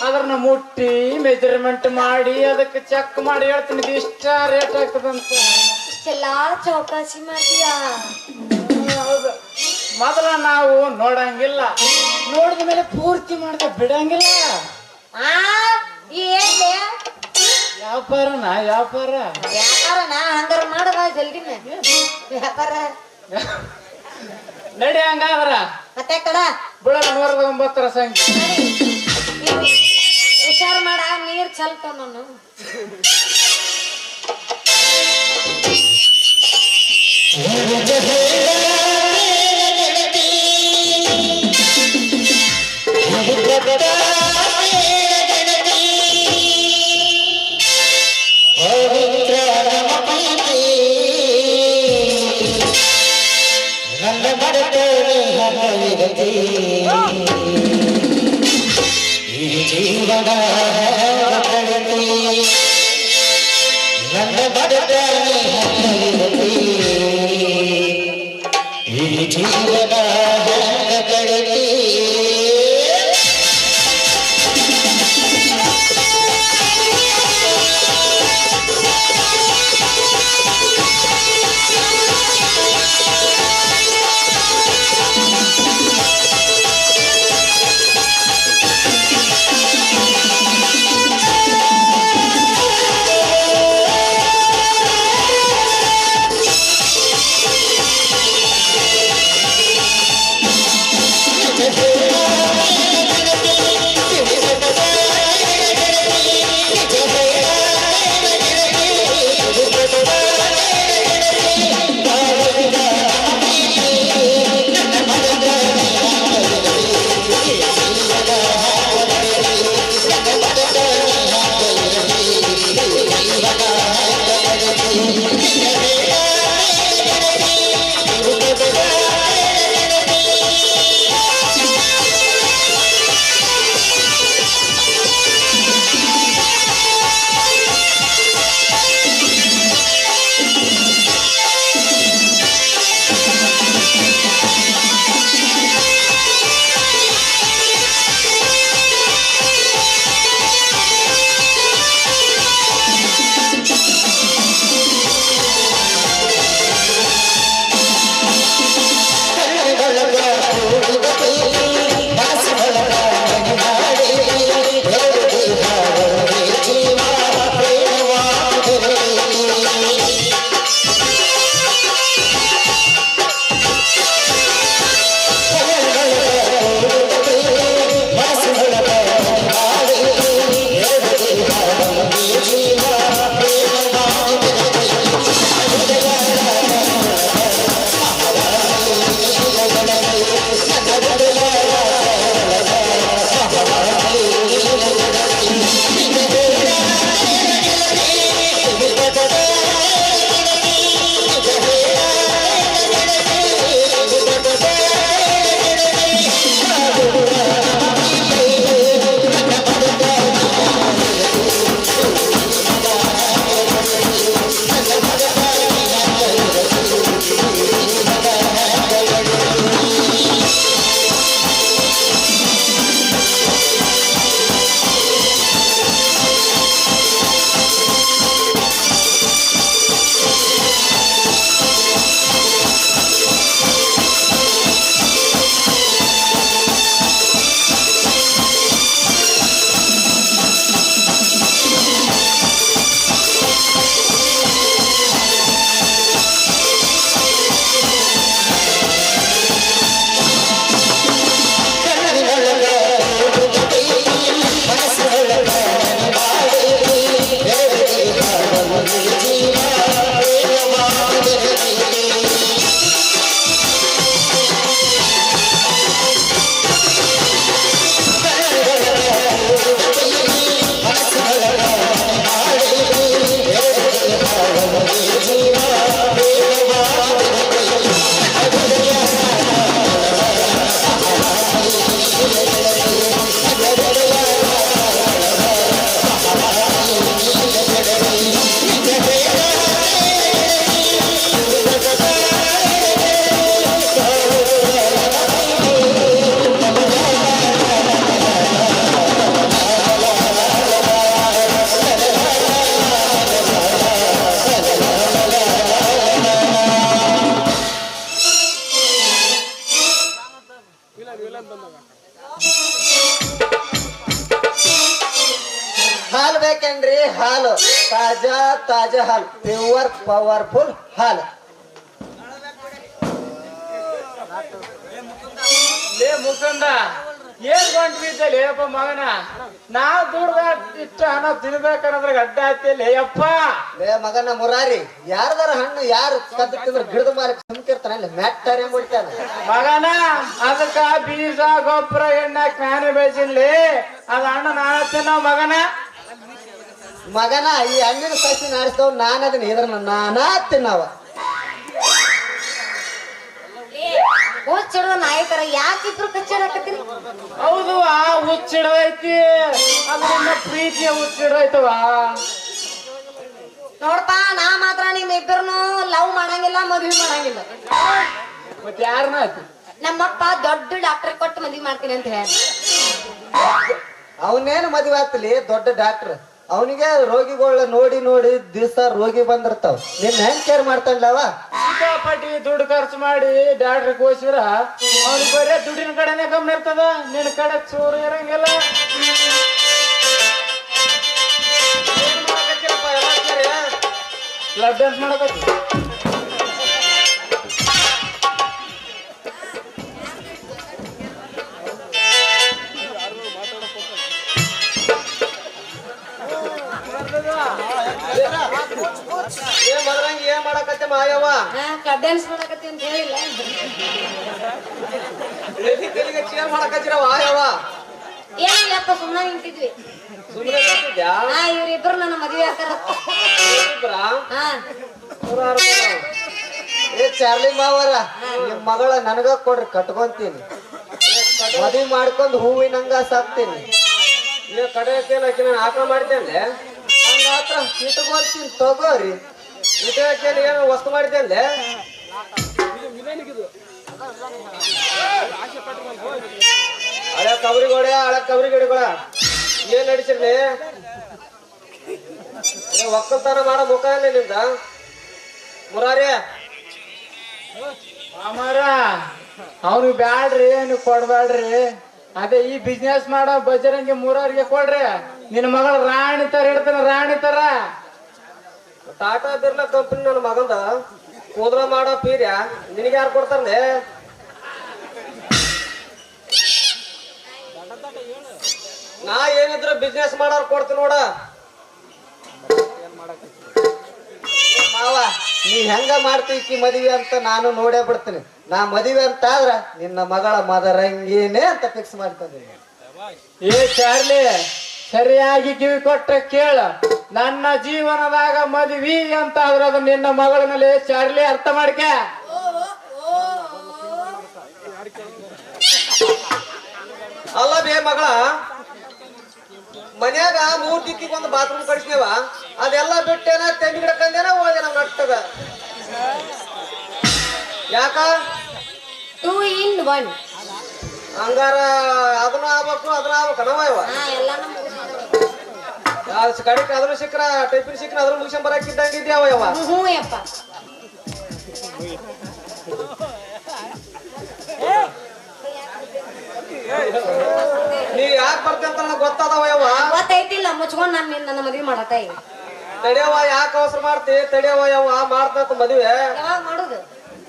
ಅದ್ರನ್ನ ಮುಟ್ಟಿ ಮೆಜರ್ಮೆಂಟ್ ಮಾಡಿ ಅದಕ್ಕೆ ಚೆಕ್ ಮಾಡಿ ಹೇಳ್ತೀನಿ ಇದು ಇಷ್ಟ ರೇಟ್ ಆಗ್ತದಂತ. ಇಷ್ಟೆಲ್ಲಾ ಚೌಕಾಸಿ ಮಾಡ್ತೀಯಾ? ಹೌದು. ಮೊದಲ ನಾವು ನೋಡಂಗಿಲ್ಲ, ನೋಡಿದ ಮೇಲೆ ಪೂರ್ತಿ ಮಾಡ್ದೆ ಬಿಡಂಗಿಲ್ಲ. ಆ ಏನ್ಲೆ ವ್ಯಾಪಾರನ ವ್ಯಾಪಾರ ವ್ಯಾಪಾರನ ಹಂಗಾರ ಮಾಡದ ಜಲ್ದಿನ ವ್ಯಾಪಾರ ನಡಿ ಹಂಗಾದ್ರ ಮತ್ತೆ ಕಡ ಬಿಡ 109 ಸಂಖ್ಯೆ. ಹುಷಾರ್ ಮಾಡ ನೀರ್ ಚಲ್ತ ನಾನು. ಹಾಲು ಬೇಕೇನ್ರಿ? ಹಾಲು ತಾಜಾ ತಾಜಾ ಹಾಲು, ಪ್ಯೂರ್ ಪವರ್ಫುಲ್ ಹಾಲು. ಲೇ ಮುಖಂಡ ಏನ್ ಗಂಟು ಬಿದ್ದಲ್ಲಿ ಅಪ್ಪ ಮಗನ, ನಾವ್ ದುಡ್ದ ಇಷ್ಟ ಹಣ ತಿನ್ಬೇಕನ್ನೋದ್ರ ಅಡ್ಡ ಆಯ್ತಿಲ್ಲ ಯಪ್ಪ. ಲೇ ಮಗನ ಮುರಾರಿ, ಯಾರ್ದಾರ ಹಣ್ಣು ಯಾರು ಕದ್ದು ತಿಂದ್ರೆ ಗಿಡದ ಮಾರಕ್ ಸುಮ್ಕಿರ್ತಾನೆ, ಮ್ಯಾಟ್ಟಾರೆ ಮುಡ್ತಾನೆ ಮಗನ. ಅದಕ್ಕ ಬೀಜ ಗೊಬ್ಬರ ಎಣ್ಣೆ ನಾನೇ ಬೆಳೆಸಿನ್ಲಿ, ಅದ ಹಣ್ಣು ನಾನ ತಿನ್ನೋ ಮಗನ. ಮಗನ ಈ ಹಣ್ಣಿನ ಸಸಿ ನಾಡಿಸ್ದವ್ ನಾನು ಅದನ್ನ ಇದ್ರ ನಾನಾ ತಿನ್ನವ. ಹುಚ್ಚಿಡ್ದ ನಾಯಿ ತರ ಯಾಕಿದ್ರು ಕಚ್ಚಿಡಕತ್ತೀರಿ? ಹೌದು, ಆ ಹುಚ್ಚಿಡೈತಿ, ಅದನ್ನ ಪ್ರೀತಿಯ ಹುಚ್ಚಿಡೈತವ. ನೋಡ್ಪಾ, ನಾ ಮಾತ್ರ ನಿಮ್ ಇಬ್ಬರನು ಲವ್ ಮಾಡಂಗಿಲ್ಲ, ಮದ್ವಿ ಮಾಡಂಗಿಲ್ಲ. ಮತ್ತೆ ಯಾರನ್ನ ಆಯ್ತು? ನಮ್ಮಪ್ಪ ದೊಡ್ಡ ಡಾಕ್ಟರ್ ಕೊಟ್ಟು ಮದ್ವಿ ಮಾಡ್ತೀನಿ ಅಂತ ಹೇಳಿ. ಅವನೇನು ಮದುವೆ ಆಗ್ತಲಿ ದೊಡ್ಡ ಡಾಕ್ಟರ್, ಅವನಿಗೆ ರೋಗಿಗಳ ನೋಡಿ ನೋಡಿ ದಿವಸ ರೋಗಿ ಬಂದಿರ್ತಾವ. ನಿನ್ನ ಹೆಂಗ್ ಕೇರ್ ಮಾಡ್ತಾನಲ್ಲವ? ಸಿಕ್ಕಾಪಟ್ಟಿ ದುಡ್ಡು ಖರ್ಚು ಮಾಡಿ ಡಾಕ್ಟರ್ ಕೋಸಿದ್ರ ಅವ್ನಿಗೆ ಬರೀ ದುಡ್ಡಿನ ಕಡೆನೆ ಗಮನ ಇರ್ತದ, ನಿನ್ನ ಕಡೆ ಚೂರು ಇರಂಗಿಲ್ಲ. ಬ್ಲಡ್ ಡ್ಯಾನ್ಸ್ ಮಾಡಕತ್ತಿ. ಏನ್ ಮಾಡಕತ್ತೆ ಮಾಯವ್ವ? ಕ್ಲಬ್ ಡ್ಯಾನ್ಸ್ ಮಾಡಕತ್ತಿ ಅಂತ ಹೇಳಿಲ್ಲ. ಚೇರ್ ಮಾಡಕತ್ತಿರ ಮಾಯವ್ವ? ಏನಿಲ್ಲಪ್ಪ, ಸುಮ್ಮನೆ ನಿಂತಿದ್ವಿ. ಸುಮ್ಮನೆ ನಿಂತಿದ್ಯಾ? ಇವ್ರಿಬ್ರು ನನ್ನ ಮದ್ವೆ ಆಗ್ತಾರ. ಏ ಚಾರ್ಲಿ ಮಾವರ, ನಿಮ್ ಮಗಳ ನನಗ ಕೊಡ್ರಿ, ಕಟ್ಕೊಂತೀನಿ. ಮದ್ವಿ ಮಾಡ್ಕೊಂಡ್ ಹೂವಿನಂಗ ಸಾಕ್ತೀನಿ. ಈಗ ಕಡೆಯಕ್ಕೆ ನಾನು ಆಕಳ ಮಾಡ್ತೇನೆ, ಹಂಗಾತ್ರ ಇಟ್ಕೊಂತೀನಿ ತಗೋರಿ. ಇಟಕ್ಕೆ ಏನು ವಸ್ತು ಮಾಡಿದ್ದೇನೆ. ಹಳೆ ಕಬರಿಗೋಡೆ, ಹಳೆ ಕಬರಿ ಗಿಡಗಳ ಏನ್ ನಡಿಸಿರ್ಲಿ? ಒಕ್ಕಲ್ತನ ಮಾಡೋ ಮುಖ ಇಲ್ಲ ನಿಂದ ಮುರಾರಿ. ಅಮರ ಅವ್ನಿಗೆ ಬ್ಯಾಡ್ರಿ, ನೀವು ಕೊಡ್ಬ್ಯಾಡ್ರಿ. ಅದೇ ಈ ಬಿಸ್ನೆಸ್ ಮಾಡೋ ಬಜರಂಗಿ ಮೂರವ್ರಿಗೆ ಕೊಡ್ರಿ. ನಿನ್ನ ಮಗಳ ರಾಣಿ ತರ ಇಡ್ತಾನ, ರಾಣಿ ತರ. ಟಾಟಾ ಬಿರ್ಲಾ ಕಂಪನಿ ನನ್ನ ಮಗಂದ ಕೂದ್ರ ಮಾಡೋ ಪೀರ್ಯ ನಿನಗೆ ಯಾರು ಕೊಡ್ತಾರೇ? ನಾ ಏನಿದ್ರು ಬಿಸ್ನೆಸ್ ಮಾಡೋರು ಕೊಡ್ತೀನಿ ನೋಡ. ಮಾವ, ನೀ ಹೆಂಗ ಮಾಡ್ತೀಕಿ ಮದುವೆ ಅಂತ ನಾನು ನೋಡೇ ಬಿಡ್ತೀನಿ. ನಾ ಮದುವೆ ಅಂತ ಆದ್ರ ನಿನ್ನ ಮಗಳ ಮದರಂಗಿನೇ ಅಂತ ಫಿಕ್ಸ್ ಮಾಡ್ಕೊಂತೀನಿ. ಏ ಚಾರ್ಲಿ, ಸರಿಯಾಗಿ ಕಿವಿ ಕೊಟ್ಟ ಕೇಳ. ನನ್ನ ಜೀವನದಾಗ ಮದ್ವಿ ಅಂತ ಆದ್ರೆ ಅದು ನಿನ್ನ ಮಗಳಿನಲ್ಲಿ. ಚಾರ್ಲಿ, ಅರ್ಥ ಮಾಡ್ಕ. ಅಲ್ಲ ಬೇ ಮಗಳ, ಮನ್ಯಾಗ 3 ದಿಕ್ಕಿಗೆ ಒಂದು ಬಾತ್ರೂಮ್ ಕಡಿಸ್ನೇವ, ಅದೆಲ್ಲ ಬಿಟ್ಟೇನ ತೆಂಗಿ ಗಿಡಕಂದೇನ ಹೋದೇನ ನಟ್ಟದ. ಯಾಕ? 2 in 1. ಹಂಗಾರ ಅದನ್ನ ಆಗ್ಬೇಕು ಅದನ್ನ ಆಗ್ಬೇಕು ನವ ಎಲ್ಲಾನು ಕಡಿಕ ಅದನ್ನು ಸಿಕ್ಕ್ರ ಟೈಪಿನ ಸಿಕ್ಕ್ರ ಅದ್ರ ಮುಗಿಸ್ಕೊಂಡ್ ಬರಾಕಿದ್ದಂಗಿದ್ಯಾವ ಯವ. ಹ್ಞೂ ಯಪ್ಪ. ನೀ ಯಾಕೆ ಬರ್ತೆ ಅಂತ ನನಗೆ ಗೊತ್ತಾದವ ಯವ. ಗೊತ್ತೈತಿಲ್ಲ, ಮುಚ್ಕೊಂಡ್ ನನ್ನ ಮದ್ವಿ ಮಾಡತ್ತ ಈಗ. ತಡಿಯವ, ಯಾಕೆ ಅವಸರ ಮಾಡ್ತಿ? ತಡಿಯವ ಯವ, ಮಾಡ್ತಂತ ಮದುವೆ. ಯಾವಾಗ ಮಾಡುದು?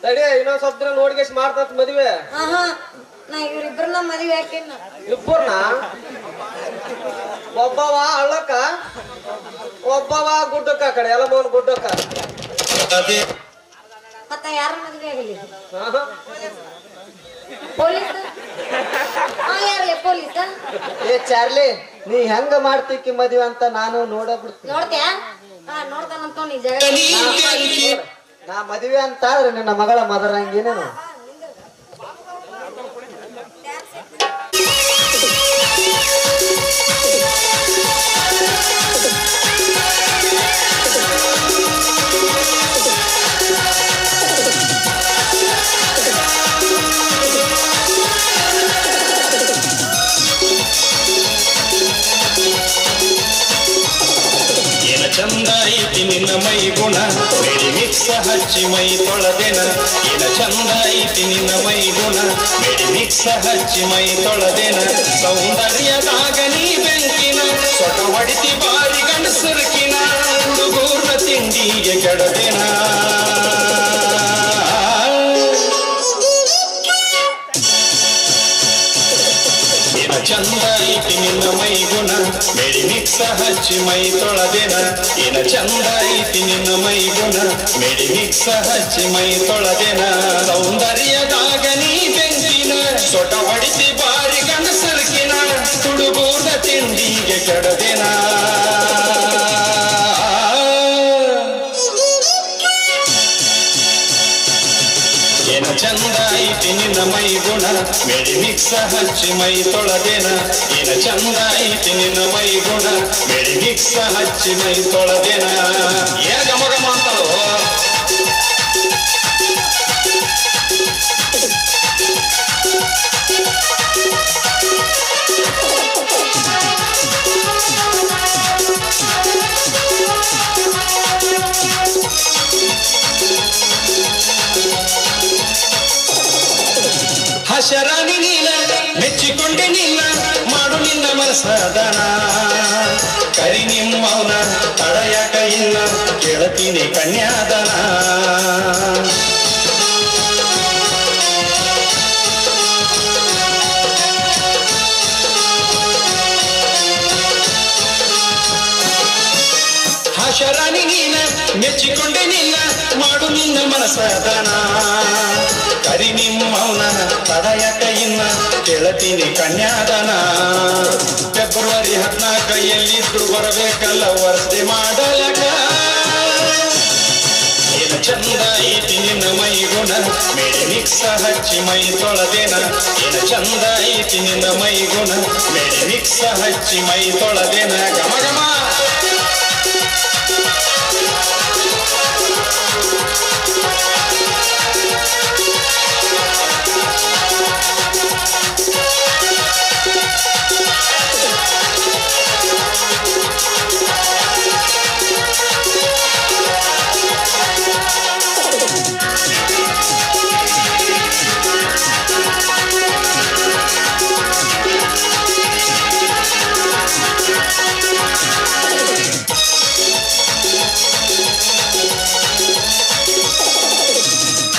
ತಡಿಯ, ಇನ್ನೊಂದ್ ಸ್ವಲ್ಪ ದಿನ ನೋಡ್ಗೆಸ್ ಮಾಡ್ತಂತ ಮದುವೆ. ನಾ ಇವ್ರಿಬ್ರನ್ನ ಮದ್ವಿ ಹಾಕಿನ. ಇಬ್ಬರನ್ನ? ಒಬ್ಬವ ಹಳ್ಳಕ್ಕ, ಒಬ್ಬವ ಗುಡ್ಡಕ್ಕ, ಕಡೆ ಎಲ್ಲ ಮೋನ್ ಗುಡ್ಡಕ್ಕ. ಮತ್ತ ಯಾರ ಮದ್ವೆ ಆಗಲಿ? ಪೊಲೀಸ್? ಯಾರಲ್ಲ ಪೊಲೀಸ್? ಏ ಚಾರ್ಲಿ, ನೀ ಹೆಂಗ ಮಾಡ್ತಿಕ್ಕಿ ಮದ್ವೆ ಅಂತ ನಾನು ನೋಡೇ ಬಿಡ್ತೀನಿ. ನೋಡ್ತೀಯ? ನೋಡ್ತಾನಂತ ನೀ ಜಾಗ. ನಾ ಮದ್ವೆ ಅಂತ ಆದ್ರೆ ನಿನ್ನ ಮಗಳ ಮದರಂಗಿನೇನು. ಚಂದ ಐತಿ ನಿನ್ನ ಮೈ ಗುಣ, ಮಿಕ್ಸ್ ಮಿಕ್ಸ ಹಚ್ಚಿ ಮೈ ತೊಳೆದೆನ ಏನ ಚಂದ ಐತಿ ನಿನ್ನ ಮೈ ಗುಣ ಮೆಡಿ ಮಿಕ್ಸ ಹಚ್ಚಿ ಮೈ ತೊಳೆದೆನ ಸೌಂದರ್ಯದಾಗ ನೀ ಬೆಂಕಿನ ಸೊಟ ಹೊಡಿತಿ ಬಾರಿ ಗಂಡಸರ್ಕಿನ ಹುಡುಗೂರ್ನ ತಿಂಡಿಗೆ ಕೆಡದೆನ ಚಂದ ಐತಿ ನಿನ್ನ ಮೈ ಗುಣ ಮೆಡಿ ಮಿಕ್ಸ ಹಚ್ಚಿ ಮೈ ತೊಳೆದೆನ ಏನ ಚಂದ ಐತಿ ನಿನ್ನ ಮೈ ಗುಣ ಮೆಡಿ ಮಿಕ್ಸ ಹಚ್ಚಿ ಮೈ ತೊಳೆದೆನ ಸೌಂದರ್ಯದಾಗ ನೀ ಬೆಂಕಿನ ಸೊಟ ಹೊಡಿತಿ ಬಾರಿ ಗಂಡಸರ್ಕಿನ ಹುಡುಗೂರ್ನ ತಿಂಡಿಗೆ ಕೆಡದೆನ ಏನ ಚಂದ ಐತಿ ನಿನ್ನ ಮೈ ಗುಣ ಮೆಡಿ ಮಿಕ್ಸ ಹಚ್ಚಿ ಮೈ ತೊಳೆದೆನ ಏನ ಚಂದ ಐತಿ ನಿನ್ನ ಮೈ ಗುಣ ಮೆಡಿ ಮಿಕ್ಸ ಹಚ್ಚಿ ಮೈ ತೊಳೆದೆನ ಏನ ಗಮ ಗಮ ಅಂತಲೋ ಹಶರಾಣಿ ನೀಲ ಮೆಚ್ಚಿಕೊಂಡೆ ನಿನ್ನ ಮಾಡು ನಿನ್ನ ಮನಸದನ ಕರಿ ನಿಮ್ಮವನ ತಡೆಯಕ ಇಲ್ಲ ಕೇಳತೀನಿ ಕನ್ಯಾದನ ಹಶರಾಣಿ ನೀನ ಮೆಚ್ಚಿಕೊಂಡೆ ನಿನ್ನ ಮಾಡು ನಿನ್ನ ಮನಸದನ ಕರಿ ನಿಮ್ಮವನ ತಡೆಯಕ ಇನ್ನ ಕೇಳತೀನಿ ಕನ್ಯಾದನ ಫೆಬ್ರವರಿ 14 ಎಲ್ಲಿದ್ರು ಬರಬೇಕಲ್ಲ ವರ್ಸೆ ಮಾಡಲಕ ಏನ ಚಂದ ಐತಿ ನಿನ್ನ ಮೈ ಗುಣ ಮೆಡಿ ಮಿಕ್ಸ ಹಚ್ಚಿ ಮೈ ತೊಳೆದೆನ ಏನ ಚಂದ ಐತಿ ನಿನ್ನ ಮೈ ಗುಣ ಮೆಡಿ ಮಿಕ್ಸ ಹಚ್ಚಿ ಮೈ ತೊಳೆದೆನ ಗಮ ಗಮ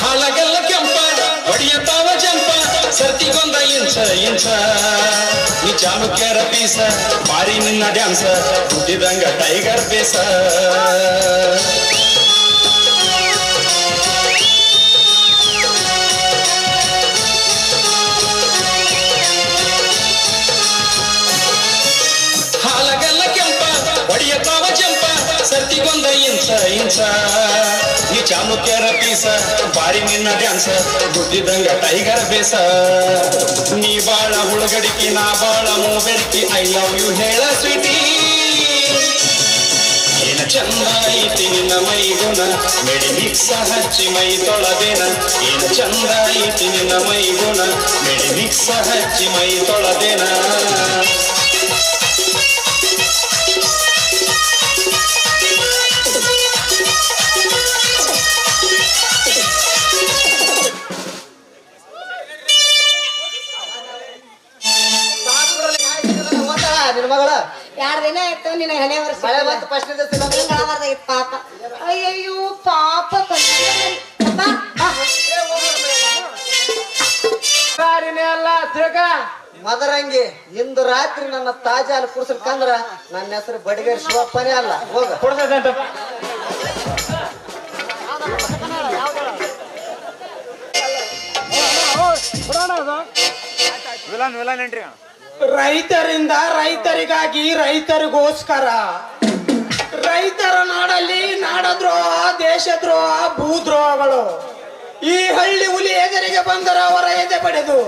ಹಾಲಗೆಲ್ಲ ಕೆಂಪ ಹೊಡಿಯತಾವ ಜಂಪ ಸರ್ತಿಗೊಂದ ಇಂಚ ನೀ ಚಾಲುಕ್ಯರ ಪೀಸ ಮಾರಿ ನಿನ್ನ ಡ್ಯಾನ್ಸ ಹುಟ್ಟಿದಂಗ ಟೈಗರ್ ಬೇಸ ಹಾಲಗೆಲ್ಲ ಕೆಂಪ ಹೊಡಿಯತಾವ ಜಂಪ ಸರ್ತಿಗೊಂದ ಇಂಚ ನೀ ಚಾಲುಕ್ಯರ ಪೀಸ ಬಾರಿ ನಿನ್ನ ಡ್ಯಾನ್ಸ ಗುದ್ದಿದಂಗ ಟೈಗರ್ ಬೇಸ ನೀ ಬಾಳ ಹುಳುಗಡಿಕಿ ನಾ ಬಾಳ ಮೂಬೆರಿಕಿ ಐ ಲವ್ ಯು ಹೇಳ ಸ್ವೀಟಿ ಏನ ಚಂದ ಐತಿ ನಿನ್ನ ಮೈ ಗುಣ ಮೆಡಿ ಮಿಕ್ಸ ಹಚ್ಚಿ ಮೈ ತೊಳೆದೆನ ಏನ ಚಂದ ಐತಿ ನಿನ್ನ ಮೈ ಗುಣ ಮೆಡಿ ಮಿಕ್ಸ ಹಚ್ಚಿ ಮೈ ತೊಳೆದೆನ ನಿನ್ನ ಮಗಳ 2 ದಿನ ಆಯ್ತು ನಿನ್ನ ಹಣೆ ವರ್ಷ ಮಳೆ ಬಂತು ಫಸ್ಟ್ ಪಾಪ ಅಯ್ಯಯ್ಯೋ ಪಾಪ ಎಲ್ಲ ತಿಳ್ಕ ಮದರಂಗಿ ಇಂದು ರಾತ್ರಿ ನನ್ನ ತಾಜಾ ಅಲ್ಲಿ ಕುಡ್ಸಕ್ಕಂದ್ರ ನನ್ನ ಹೆಸರು ಬಡಿಗೇರಿ ಶಿವಪ್ಪನೇ ಅಲ್ಲ ಹೋಗ ಕೊಡ್ತೈತೆ ರೈತರಿಂದ ರೈತರಿಗಾಗಿ ರೈತರಿಗೋಸ್ಕರ ರೈತರ ನಾಡಲ್ಲಿ ನಾಡದ್ರೋಹ ದೇಶದ್ರೋಹ ಭೂದ್ರೋಹಗಳು ಈ ಹಳ್ಳಿ ಹುಲಿ ಎದುರಿಗೆ ಬಂದರೆ ಅವರ ಎದೆ ಪಡೆದು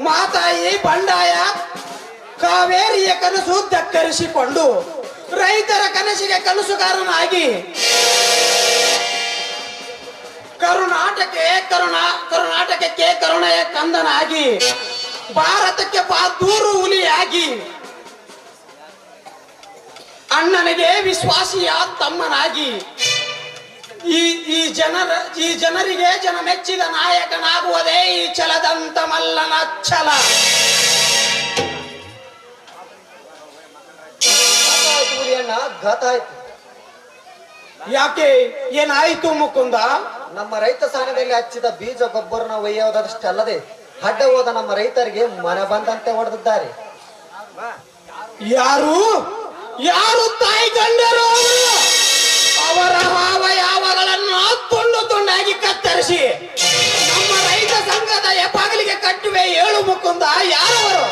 ಮಾತಾಯಿ ಬಂಡಾಯ ಕಾವೇರಿಯ ಕನಸು ಧಕ್ಕರಿಸಿಕೊಂಡು ರೈತರ ಕನಸಿಗೆ ಕನಸುಗಾರನಾಗಿ ಕರ್ನಾಟಕಕ್ಕೆ ಕರುಣೆಯ ಕಂದನಾಗಿ ಭಾರತಕ್ಕೆ ಬಹದ್ದೂರು ಹುಲಿಯಾಗಿ ಅಣ್ಣನಿಗೆ ವಿಶ್ವಾಸಿಯ ತಮ್ಮನಾಗಿ ಈ ಈ ಜನರಿಗೆ ಜನ ಮೆಚ್ಚಿದ ನಾಯಕನಾಗುವುದೇ ಈ ಛಲದಂತ ಮಲ್ಲನ ಛಲ. ಹುಲಿಯಣ್ಣ ಘಾತ ಆಯ್ತು. ಯಾಕೆ ಏನಾಯ್ತು ಮುಕುಂದ? ನಮ್ಮ ರೈತ ಸಂಘದಲ್ಲಿ ಹಚ್ಚಿದ ಬೀಜ ಗೊಬ್ಬರನ ಒಯ್ಯೋದಷ್ಟಲ್ಲದೆ ಅಡ್ಡ ಹೋದ ನಮ್ಮ ರೈತರಿಗೆ ಮನ ಬಂದಂತೆ ಹೊಡೆದಿದ್ದಾರೆ. ಯಾರು ಯಾರು ತಾಯಿ ಗಂಡರು ಅವರ ಹಾವ ಯಾವಗಳನ್ನು ತುಂಡು ತುಂಡಾಗಿ ಕತ್ತರಿಸಿ ನಮ್ಮ ರೈತ ಸಂಘದ ಹೆಬ್ಬಾಗಿಲಿಗೆ ಕಟ್ಟುವೆ. ಏಳು ಮುಕುಂದ ಯಾರವರು?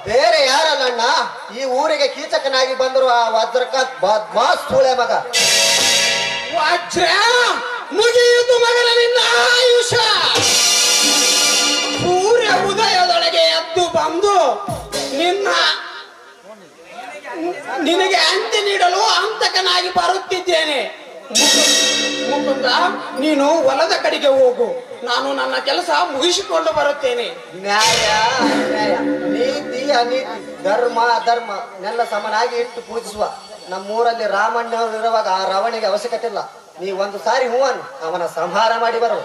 ಬೇರೆ ಯಾರಲ್ಲಣ್ಣ, ಈ ಊರಿಗೆ ಕೀಚಕನಾಗಿ ಬಂದರು ಆ ವಜ್ರಕಾಂತ್ ಬದ್ಮಾಸ್ ಸೂಳೆ ಮಗ. ವಜ್ರ ಮುಗಿಯಿತು ಮಗನ ನಿನ್ನ ಆಯುಷ. ಸೂರ್ಯ ಉದಯದೊಳಗೆ ಎದ್ದು ಬಂದು ನಿನಗೆ ಅಂತ್ಯ ನೀಡಲು ಅಂತಕನಾಗಿ ಬರುತ್ತಿದ್ದೇನೆ. ಮುಕುಂದ, ನೀನು ಹೊಲದ ಕಡೆಗೆ ಹೋಗು, ನಾನು ನನ್ನ ಕೆಲಸ ಮುಗಿಸಿಕೊಂಡು ಬರುತ್ತೇನೆ. ನ್ಯಾಯ ಅನ್ಯಾಯ, ನೀತಿ ಅನೀತಿ, ಧರ್ಮ ಅಧರ್ಮ ನೆಲ್ಲ ಸಮನಾಗಿ ಇಟ್ಟು ಪೂಜಿಸುವ ನಮ್ಮೂರಲ್ಲಿ ರಾಮಣ್ಣವರು ಇರುವಾಗ ಆ ರಾವಣಿಗೆ ಅವಶ್ಯಕತೆ ಇಲ್ಲ. ನೀ ಒಂದು ಸಾರಿ ಹೂವನ್ನು ಅವನ ಸಂಹಾರ ಮಾಡಿ ಬರು.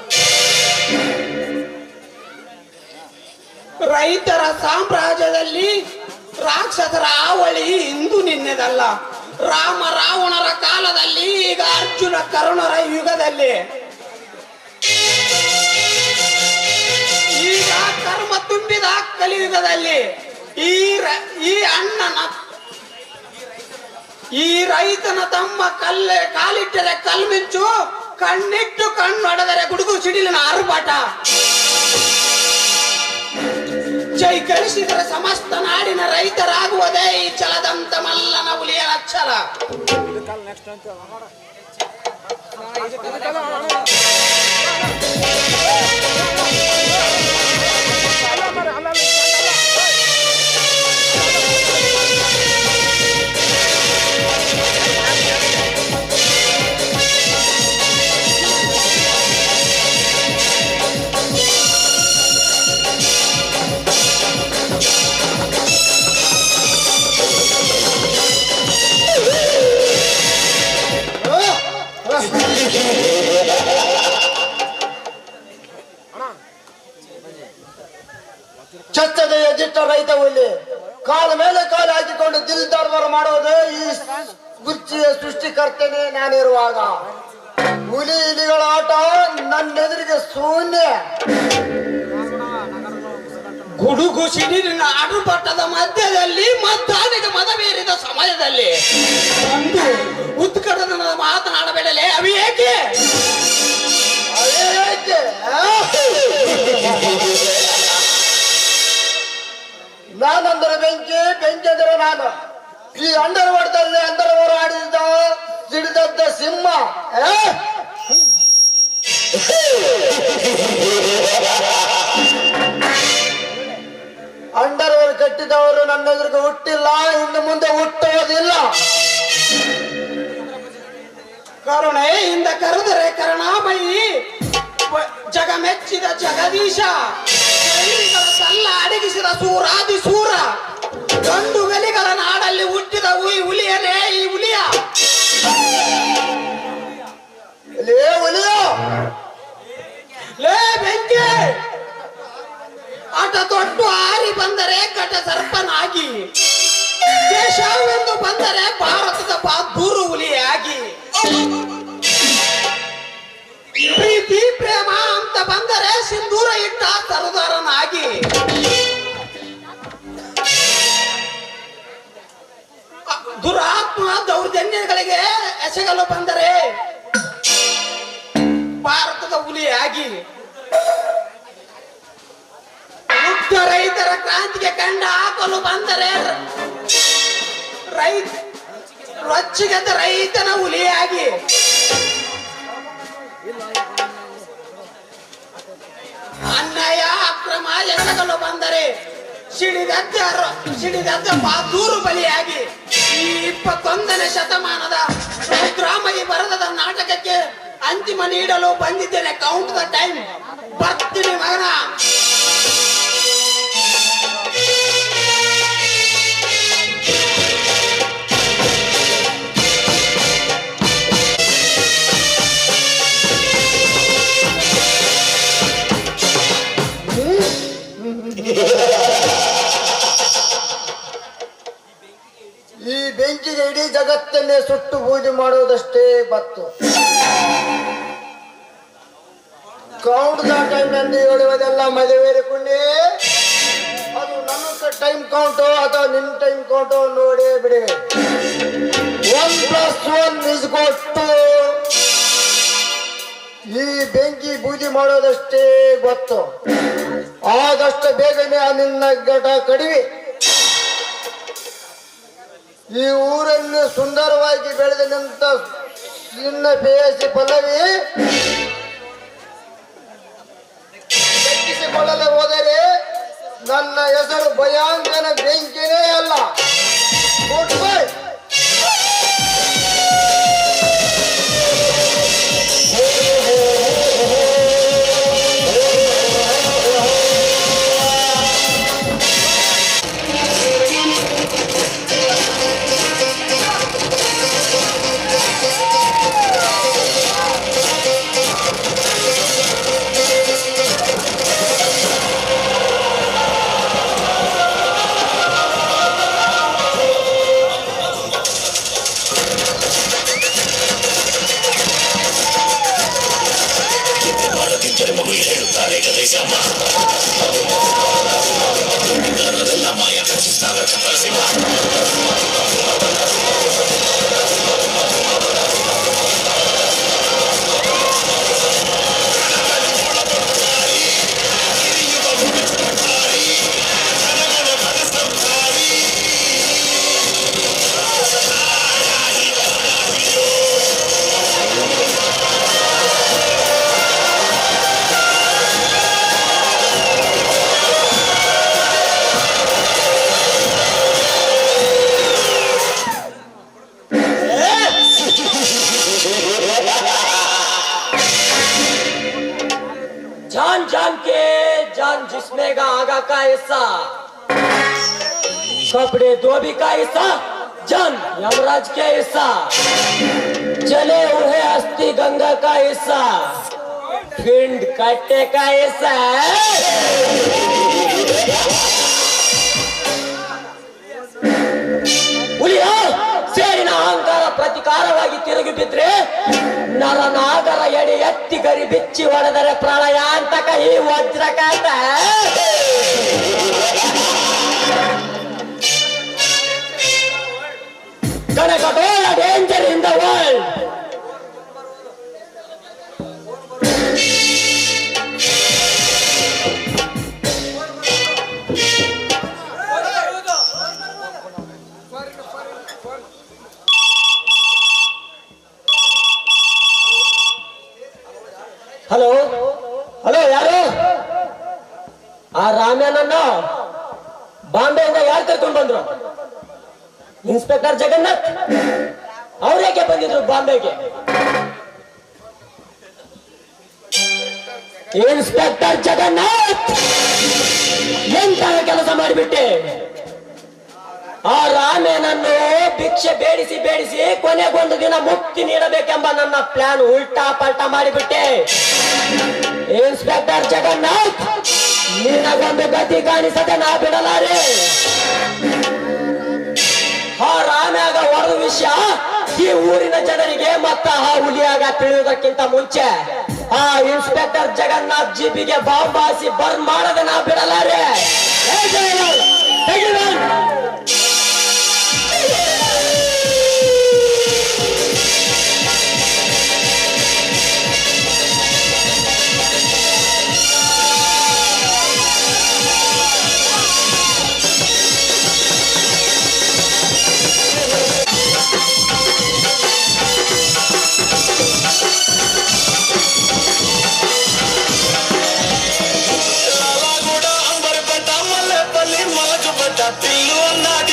ರೈತರ ಸಾಮ್ರಾಜ್ಯದಲ್ಲಿ ರಾಕ್ಷಸರ ಆವಳಿ ಇಂದು ನಿನ್ನೆದಲ್ಲ. ರಾಮ ರಾವಣರ ಕಾಲದಲ್ಲಿ, ಈಗ ಅರ್ಜುನ ಕರುಣರ ಯುಗದಲ್ಲಿ, ಈಗ ಕರ್ಮ ತುಂಬಿದ ಕಲಿಯುಗದಲ್ಲಿ ಈ ರೈತನ ತಮ್ಮ ಕಾಲಿಟ್ಟರೆ ಕಲ್ಮಿಂಚು, ಕಣ್ಣಿಟ್ಟು ಕಣ್ಣೊಡೆದರೆ ಗುಡುಗು ಸಿಡಿಲಿನ ಆರ್ಭಟ. ಜೈ ಗಳಿಸಿದರೆ ಸಮಸ್ತ ನಾಡಿನ ರೈತರಾಗುವುದೇ ಈ ಛಲದಂತ ಮಲ್ಲನ ಹುಲಿಯ ಅಕ್ಷರ. ಚಚ್ಚದೆ ಎದಿಟ್ಟ ರೈತ ಹುಲಿ ಕಾಲ ಮೇಲೆ ಕಾಲು ಹಾಕಿಕೊಂಡು ದಿಲ್ದಾರ್ವರ ಮಾಡೋದು ಈ ಗುಚ್ಚಿಯ ಸೃಷ್ಟಿಕರ್ತೇನೆ ನಾನಿರುವಾಗ. ಹುಲಿ ಇಲಿಗಳ ಆಟ ನನ್ನೆದುರಿಗೆ ಶೂನ್ಯ. ಗುಡುಗು ಸಿಡಿಲಿನ ಆಟುಪಾಠದ ಮಧ್ಯದಲ್ಲಿ ಮದ್ದಾನಿಗೆ ಮದವೇರಿದ ಸಮಯದಲ್ಲಿ ಒಂದು ಉತ್ಕಟನ ಮಾತನಾಡಬೇಡಲೇ. ಅವಿ ಏಕೆ ನಾನಂದರೆ ಬೆಂಕಿ, ಬೆಂಕಿ ಅಂದರೆ ನಾನು. ಈ ಅಂಡರ್ವರ್ಡಲ್ಲಿ ಅಂಡರ್ವರ್ ಆಡಿದ ಸಿಡಿದದ್ದ ಸಿಂಹ. ಅಂಡರ್ವರ್ ಕಟ್ಟಿದವರು ನನ್ನ ಎದುರಿಗೆ ಹುಟ್ಟಿಲ್ಲ, ಇನ್ನು ಮುಂದೆ ಹುಟ್ಟೋದಿಲ್ಲ. ಕರುಣೆಯಿಂದ ಕರೆದರೆ ಕರುಣಾಮಯಿ, ಜಗ ಮೆಚ್ಚಿದ ಜಗದೀಶ, ಕೈಲಿಗಳ ಸಲ್ಲ ಅಡಗಿಸಿದ ಸೂರಾದಿ ಸೂರ, ಗಂಡು ಗಲಿಗಳ ನಾಡಲ್ಲಿ ಹುಟ್ಟಿದ ಹುಲಿಯನೇ ಈ ಹುಲಿಯ. ಲೇ ಹುಲಿಯ, ಲೇ ಬೆಂಕಿ, ಆಟ ತೊಟ್ಟು ಆರಿ ಬಂದರೆ ಕಟ ಸರ್ಪನಾಗಿ, ದೇಶವೆಂದು ಬಂದರೆ ಭಾರತದ ಬಹದ್ದೂರು ಹುಲಿಯಾಗಿ, ಪ್ರೀತಿ ಪ್ರೇಮ ಅಂತ ಬಂದರೆ ಸಿಂಧೂರ ಇಟ್ಟ ಸರದಾರನಾಗಿ, ದುರಾತ್ಮ ದೌರ್ಜನ್ಯಗಳಿಗೆ ಎಸಗಲು ಬಂದರೆ ಭಾರತದ ಹುಲಿಯಾಗಿ, ಮುಕ್ತ ರೈತರ ಕ್ರಾಂತಿಗೆ ಕಂಡ ಹಾಕಲು ಬಂದರೆ ರೊಚ್ಚಿಗೆದ್ದ ರೈತನ ಹುಲಿಯಾಗಿ, ಅನ್ಯಾಯ ಅಕ್ರಮ ಎಸಗಲು ಬಂದರೆ ಸಿಡಿದದ್ದ ಬಹದ್ದೂರು ಬಲಿಯಾಗಿ, ಈ 21ನೇ ಶತಮಾನದ ಗ್ರಾಮಿ ಬರದದ ನಾಟಕಕ್ಕೆ ಅಂತಿಮ ನೀಡಲು ಬಂದಿದ್ದೇನೆ. Count the time. ಬರ್ತೀನಿ ಮಗನ. ಬೆಂಕಿಗೆ ಇಡೀ ಜಗತ್ತನ್ನೇ ಸುಟ್ಟು ಬೂದಿ ಮಾಡೋದಷ್ಟೇ ಬತ್ತು. ಕೌಂಟ್ ದ ಟೈಮ್ ಎಂದು ಹೇಳುವುದೆಲ್ಲ ಮದುವೆ ಕುಂಡಿ. ಅದು ನನ್ನ ಟೈಮ್ ಕೌಂಟು ಅಥವಾ ನಿನ್ನ ಟೈಮ್ ಕೌಂಟು ನೋಡಿ ಬಿಡಿ. 1+1 is ಗೊತ್ತು. ಈ ಬೆಂಕಿ ಬೂದಿ ಮಾಡೋದಷ್ಟೇ ಗೊತ್ತು. ಆದಷ್ಟು ಬೇಗನೆ ನಿನ್ನ ಘಟ ಕಡಿಮೆ. ಈ ಊರನ್ನು ಸುಂದರವಾಗಿ ಬೆಳೆದ ನಿಂತ ನಿನ್ನ ಬೇಸಿ ಪಲ್ಲವಿ ದಕ್ಕಿಸಿಕೊಳ್ಳಲು ಹೋದರೆ ನನ್ನ ಹೆಸರು ಭಯಾಂಕನ ಬೆಂಕಿನೇ ಅಲ್ಲ. Good bye. जिसमें आगा का हिस्सा कपड़े धोबी का हिस्सा जन यमराज के हिस्सा जले हुए अस्थि गंगा का हिस्सा पिंड कट्टे का हिस्सा ಸೇರಿನ ಅಹಂಕಾರ ಪ್ರತಿಕಾರವಾಗಿ ತಿರುಗಿ ಬಿದ್ರೆ ನರನಾಗರ ಎಡೆ ಎತ್ತಿ ಗರಿ ಬಿಚ್ಚಿ ಹೊಡೆದರೆ ಪ್ರಳಯ ಅಂತಕ ಈ ವಜ್ರಕಾತ ಕನಕಟೋಳ danger in the world. Hello hello, ಯಾರು? ಆ ರಾಮ್ಯಾನನ್ನ ಬಾಂಬೆಯಿಂದ ಯಾರು ಕರ್ಕೊಂಡು ಬಂದ್ರು? ಇನ್ಸ್ಪೆಕ್ಟರ್ ಜಗನ್ನಾಥ್. ಅವ್ರೇಕೆ ಬಂದಿದ್ರು ಬಾಂಬೆಗೆ? ಇನ್ಸ್ಪೆಕ್ಟರ್ ಜಗನ್ನಾಥ್ ಎಂತ ಕೆಲಸ ಮಾಡಿಬಿಟ್ಟೆ? ಆ ರಾಮೇನನ್ನು ಭಿಕ್ಷೆ ಬೇಡಿಸಿ ಬೇಡಿಸಿ ಕೊನೆಗೊಂದು ದಿನ ಮುಕ್ತಿ ನೀಡಬೇಕೆಂಬ ನನ್ನ ಪ್ಲಾನ್ ಉಲ್ಟಾ ಪಲ್ಟಾ ಮಾಡಿಬಿಟ್ಟೆ. ಇನ್ಸ್ಪೆಕ್ಟರ್ ಜಗನ್ನಾಥ್, ನಿನಗೊಂದು ಗತಿ ಕಾಣಿಸದೆ ನಾ ಬಿಡಲಾರೆ. ಆ ರಾಮ್ಯಾಗ ಹೊಡೆದ ವಿಷಯ ಈ ಊರಿನ ಜನರಿಗೆ ಮತ್ತ ಆ ಹುಲಿಯಾಗ ತಿಳಿಯುವುದಕ್ಕಿಂತ ಮುಂಚೆ ಆ ಇನ್ಸ್ಪೆಕ್ಟರ್ ಜಗನ್ನಾಥ್ ಜೀಪಿಗೆ ಬಾಂಬ್ ಹಾಸಿ ಬರ್ನ್ ಮಾಡದೆ ನಾ ಬಿಡಲಾರೆ. Pillu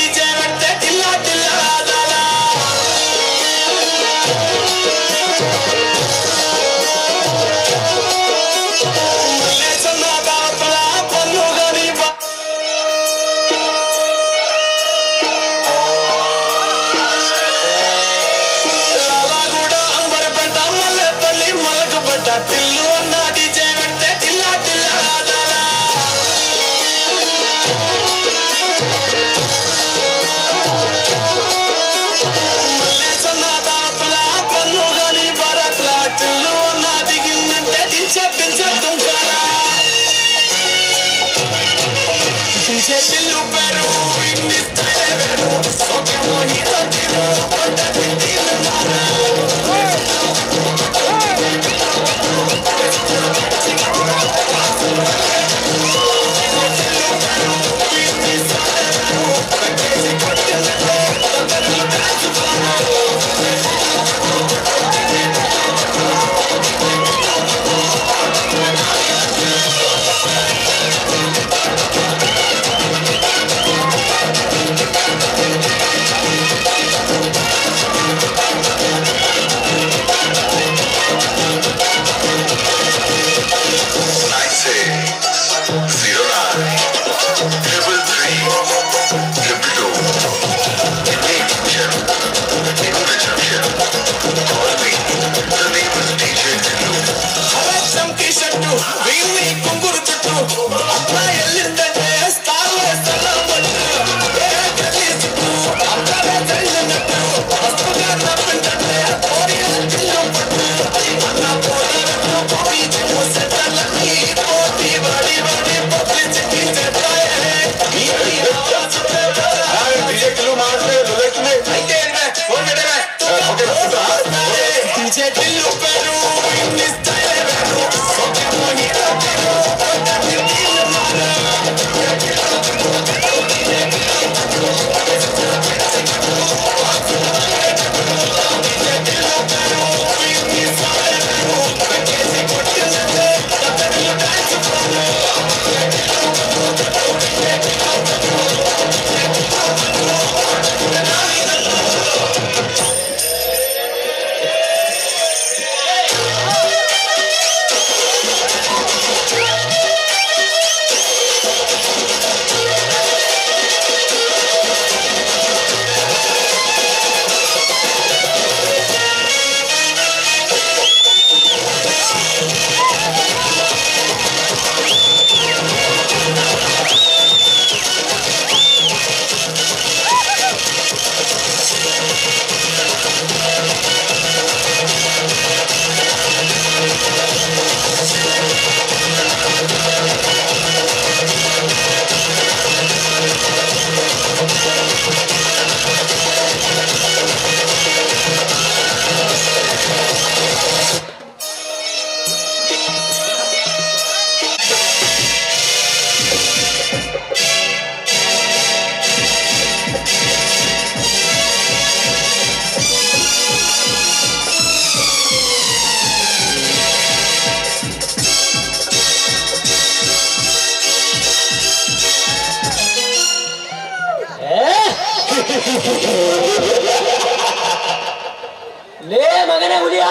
ಲೇ ಮಗನೇ ಹುಲಿಯ,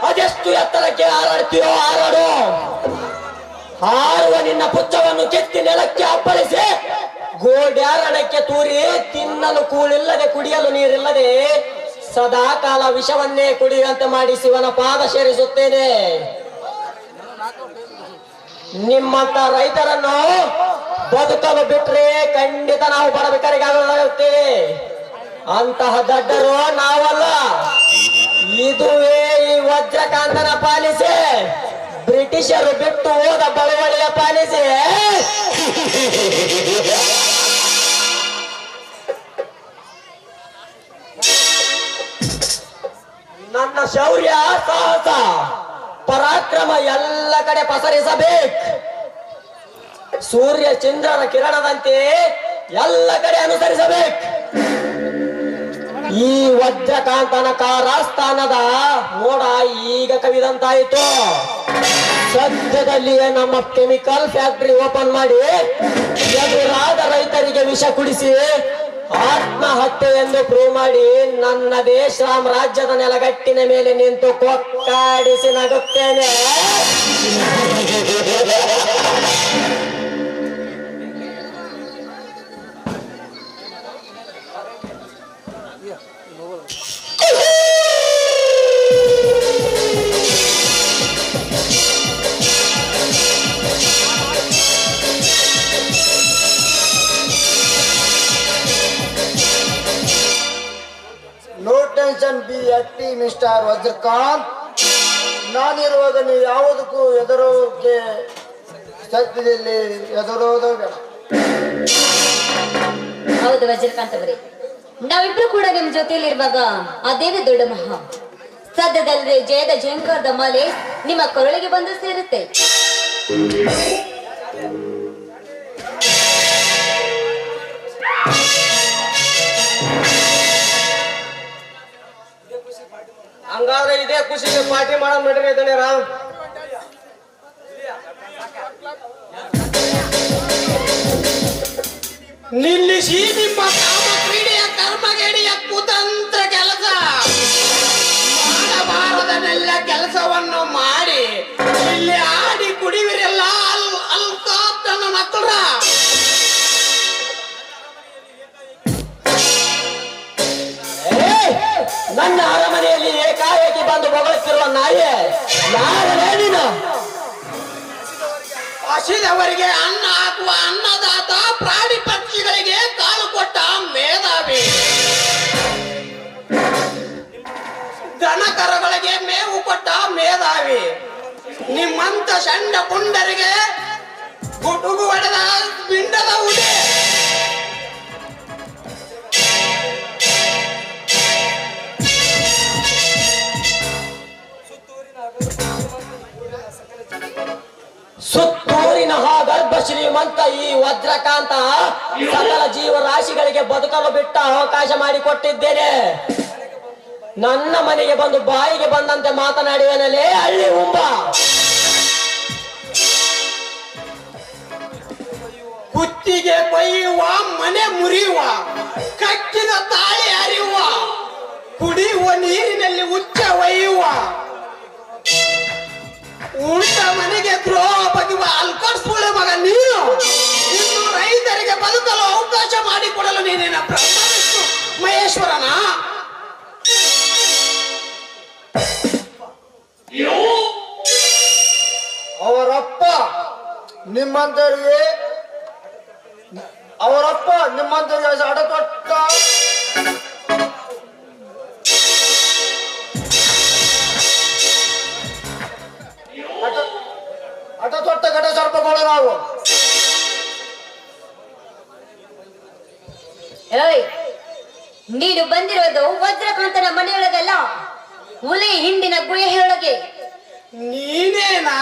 ಅದೆಷ್ಟು ಎತ್ತರಕ್ಕೆ ಹಾರಾಡ್ತೀಯೋ ಹಾರಾಡು. ಹಾರುವ ನಿನ್ನ ಪುಚ್ಚವನ್ನು ಕೆತ್ತಿ ನೆಲಕ್ಕೆ ಅಪ್ಪಳಿಸಿ ಗೋಡ್ಯಾರಣಕ್ಕೆ ತೂರಿ ತಿನ್ನಲು ಕೂಳಿಲ್ಲದೆ ಕುಡಿಯಲು ನೀರಿಲ್ಲದೆ ಸದಾ ಕಾಲ ವಿಷವನ್ನೇ ಕುಡಿಯುವಂತೆ ಮಾಡಿ ಶಿವನ ಪಾದ ಸೇರಿಸುತ್ತೇನೆ. ನಿಮ್ಮಂತ ರೈತರನ್ನು ಬದುಕಲು ಬಿಟ್ರೆ ಖಂಡಿತ ನಾವು ಬಡಬೇಕಾಗುತ್ತೇವೆ. ಅಂತಹ ದಡ್ಡರು ನಾವಲ್ಲ. ಇದುವೇ ಈ ವಜ್ರಕಾಂತನ ಪಾಲಿಸಿ, ಬ್ರಿಟಿಷರು ಬಿಟ್ಟು ಹೋದ ಬಳುವಳಿಯ ಪಾಲಿಸಿ. ನನ್ನ ಶೌರ್ಯ ಸಾಹಸ ಪರಾಕ್ರಮ ಎಲ್ಲ ಕಡೆ ಪಸರಿಸಬೇಕು. ಸೂರ್ಯ ಚಂದ್ರನ ಕಿರಣದಂತೆ ಎಲ್ಲ ಕಡೆ ಅನುಸರಿಸಬೇಕು. ಈ ವಜ್ರಕಾಂತನ ಕಾರಾಸ್ಥಾನದ ಮೋಡ ಈಗ ಕವಿದಂತಾಯಿತು. ಸದ್ಯದಲ್ಲಿಯೇ ನಮ್ಮ ಕೆಮಿಕಲ್ ಫ್ಯಾಕ್ಟರಿ ಓಪನ್ ಮಾಡಿ ಎದುರಾದ ರೈತರಿಗೆ ವಿಷ ಕುಡಿಸಿ ಆತ್ಮಹತ್ಯೆ ಎಂದು ಪ್ರೂವ್ ಮಾಡಿ ನನ್ನ ದೇಶ ರಾಜ್ಯದ ನೆಲಗಟ್ಟಿನ ಮೇಲೆ ನಿಂತು ಕೊಕ್ಕಾಡಿಸಿ ನಗುತ್ತೇನೆ. No tension, be active mister Vajrakant. ನಾನಿರುವಾಗ ನೀವು ಯಾವುದಕ್ಕೂ ಎದುರೋಕೆ ಸತ್ಯದಲ್ಲಿ ಎದುರೋದು ಬೇಡ. ಹೌದು ವಜ್ರಕಾಂತ್ ಅವರೇ, ನಾವಿಬ್ರು ಕೂಡ ನಿಮ್ ಜೊತೆಯಲ್ಲಿ ಇರುವಾಗ ಅದೇನೇ ದೊಡ್ಡ ಮಹಾ. ಸದ್ಯದಲ್ಲಿ ಜಯದ ಜಯಂಕಾರದ ಮಾಲೆ ನಿಮ್ಮ ಕೊರಳಿಗೆ ಬಂದು ಸೇರುತ್ತೆ. ಹಂಗಾದ್ರೆ ಇದೇ ಖುಷಿಗೆ ಪಾರ್ಟಿ ಮಾಡೋ ನಡ್ರಿ ಇದ್ದಾನೆ ರಾಮ್. ನಿಲ್ಲಿಸಿ ನಿಮ್ಮ ಕಾಮ ಕ್ರೀಡೆಯ ಕರ್ಮಗೇಡಿಯ ಕುತಂತ್ರ ಕೆಲಸ. ಮಾಡಬಾರದನ್ನೆಲ್ಲ ಕೆಲಸವನ್ನು ಮಾಡಿ ಇಲ್ಲಿ ಆಡಿ ಕುಡಿವಿರೆಲ್ಲ ಅಲ್ಕಾಪ್ ನನ್ನ ಮಕ್ಕಳ. ನನ್ನ ಅರಮನೆಯಲ್ಲಿ ಏಕಾಏಕಿ ಬಂದು ಬೊಗಳುತ್ತಿರುವ ನಾಯೇ ಯಾರೇ ನೀನು? ಹಸಿದವರಿಗೆ ಅನ್ನ ಹಾಕುವ ಅನ್ನದಾತ, ಪ್ರಾಣಿ ಪಕ್ಷಿಗಳಿಗೆ ಕಾಲು ಕೊಟ್ಟ ಮೇಧಾವಿ, ದನ ಕರುಗಳಿಗೆ ಮೇವು ಕೊಟ್ಟ ಮೇಧಾವಿ. ನಿಮ್ಮಂತ ಸಣ್ಣ ಪುಂಡರಿಗೆ ಗುಡುಗು ಹೊಡೆದ ಪಿಂಡದ ಉಡೆ. ಸುತ್ತೂರಿನ ಗರ್ಭ ಶ್ರೀಮಂತ ಈ ವಜ್ರಕಾಂತ ಸಕಲ ಜೀವರಾಶಿಗಳಿಗೆ ಬದುಕಲು ಬಿಟ್ಟ ಅವಕಾಶ ಮಾಡಿಕೊಟ್ಟಿದ್ದೇನೆ. ನನ್ನ ಮನೆಗೆ ಬಂದು ಬಾಯಿಗೆ ಬಂದಂತೆ ಮಾತನಾಡುವನಲ್ಲೇ ಹಳ್ಳಿ ಉಂಬ. ಕುತ್ತಿಗೆ ಕೊಯ್ಯುವ, ಮನೆ ಮುರಿಯುವ, ಕಟ್ಟಿದ ತಾಳಿ ಹರಿಯುವ, ಕುಡಿಯುವ ನೀರಿನಲ್ಲಿ ಉಚ್ಚ ಒಯ್ಯುವ, ಉಂಟ ಮನೆಗೆ ದ್ರೋಹ ಬಗೆಯುವ ಅಲ್ಕೊಡ್ಸ್ಕೊಳ್ಳೋ ಮಗ ನೀನು. ಇನ್ನು ರೈತರಿಗೆ ಬದುಕಲು ಅವಕಾಶ ಮಾಡಿಕೊಡಲು ನೀನೇನ ಬ್ರಹ್ಮ ವಿಷ್ಣು ಮಹೇಶ್ವರನ? ಅವರಪ್ಪ ನಿಮ್ಮಂತರಿಗೆ ಅಡತೊಟ್ಟ ಅಡತೊಟ್ಟ ಘಟ ಸರ್ಪಗಳು ನಾವು. ನೀನು ಬಂದಿರೋದು ವಜ್ರಕಾಂತನ ಮನೆಯೊಳಗಲ್ಲ, ಹುಲಿ ಹಿಂಡಿನ ಗುಹೆಯೊಳಗೆ. ನೀನೇನಾ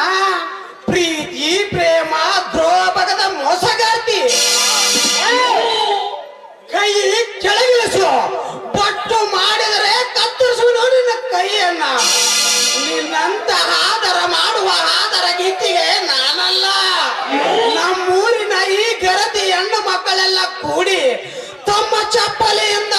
ಪ್ರೀತಿ ಪ್ರೇಮ ದ್ರೋಹ ಬಗದ ಮೋಸಗಾರ್ತಿ? ಕೈ ಕೆಳಗಿಳಿಸು, ಪಟ್ಟು ಮಾಡಿದರೆ ಕತ್ತರಿಸುವುದು ನಿನ್ನ ಕೈಯನ್ನ. ನಿನ್ನಂತ ಆದರ ಮಾಡುವ ಆದರ ಗೀತಿಗೆ ನಾನಲ್ಲ, ನಮ್ಮೂರಿನ ಈ ಗರತಿ ಹೆಣ್ಣು ಮಕ್ಕಳೆಲ್ಲ ಕೂಡಿ ತಮ್ಮ ಚಪ್ಪಲಿಯಿಂದ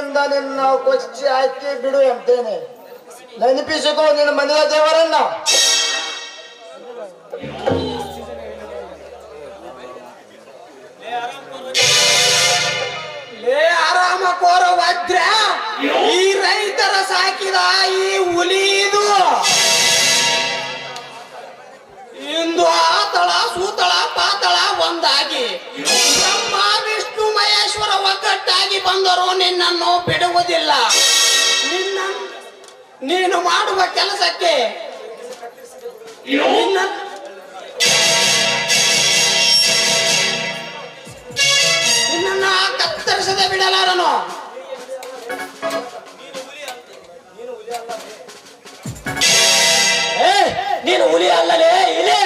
ಕೈಯಿಂದ ನಿನ್ನ ಕೊಚ್ಚಿ ಹಾಕಿ ಬಿಡು ಅಂತೇನೆ. ನೆನಪಿಸಿಕೋ ನಿನ್ನ ಮನೆಯ ದೇವರನ್ನ. ಆರಾಮ ಕೋರ ವಜ್ರ, ಈ ರೈತರ ಸಾಕಿದ ಈ ಹುಲಿದು ಇಂದು ಆತಳ ಸೂತಳ ಪಾತಳ ಒಂದಾಗಿ ಬ್ರಹ್ಮ ವಿಷ್ಣು ಮಹೇಶ್ವರ ಒಗ್ಗಟ್ಟಾಗಿ ಬಂದರು ನಿನ್ನನ್ನು ಬಿಡುವುದಿಲ್ಲ. ನೀನು ಮಾಡುವ ಕೆಲಸಕ್ಕೆ ನಿನ್ನನ್ನು ಕತ್ತರಿಸದೆ ಬಿಡಲಾರನು. ನೀನು ಹುಲಿ ಅಲ್ಲಲೇ ಇಲಿ.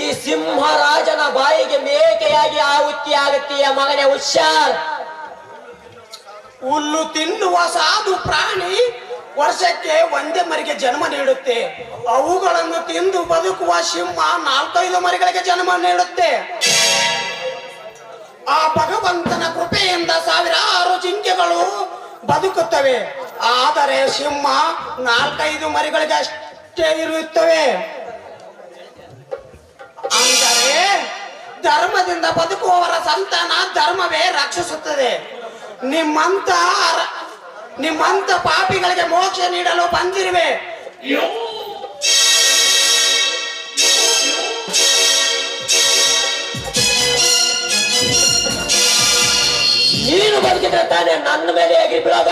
ಈ ಸಿಂಹರಾಜನ ಬಾಯಿಗೆ ಮೇಕೆಯಾಗಿ ಆಹುತಿ ಆಗತ್ತೀಯ ಮಗನೇ, ಹುಷಾರ್. ಹುಲ್ಲು ತಿನ್ನುವ ಸಾಧು ಪ್ರಾಣಿ ವರ್ಷಕ್ಕೆ ಒಂದೇ ಮರಿಗೆ ಜನ್ಮ ನೀಡುತ್ತೆ. ಅವುಗಳನ್ನು ತಿಂದು ಬದುಕುವ ಸಿಂಹ 4-5 ಮರಿಗಳಿಗೆ ಜನ್ಮ ನೀಡುತ್ತೆ. ಆ ಭಗವಂತನ ಕೃಪೆಯಿಂದ ಸಾವಿರಾರು ಜಿಂಕೆಗಳು ಬದುಕುತ್ತವೆ. ಆದರೆ ಸಿಂಹ 4-5 ಮರಿಗಳಿಗೆ ಅಷ್ಟೇ ಇರುತ್ತವೆ. ಅಂದರೆ ಧರ್ಮದಿಂದ ಬದುಕುವವರ ಸಂತಾನ ಧರ್ಮವೇ ರಕ್ಷಿಸುತ್ತದೆ. ನಿಮ್ಮಂತ ಪಾಪಿಗಳಿಗೆ ಮೋಕ್ಷ ನೀಡಲು ಬಂದಿರುವೆ. ನೀನು ಬದುಕಿದ್ರೆ ತಾನೇ ನನ್ನ ಮೇಲೆ ಹೇಗೆ ಬಿಡೋದ?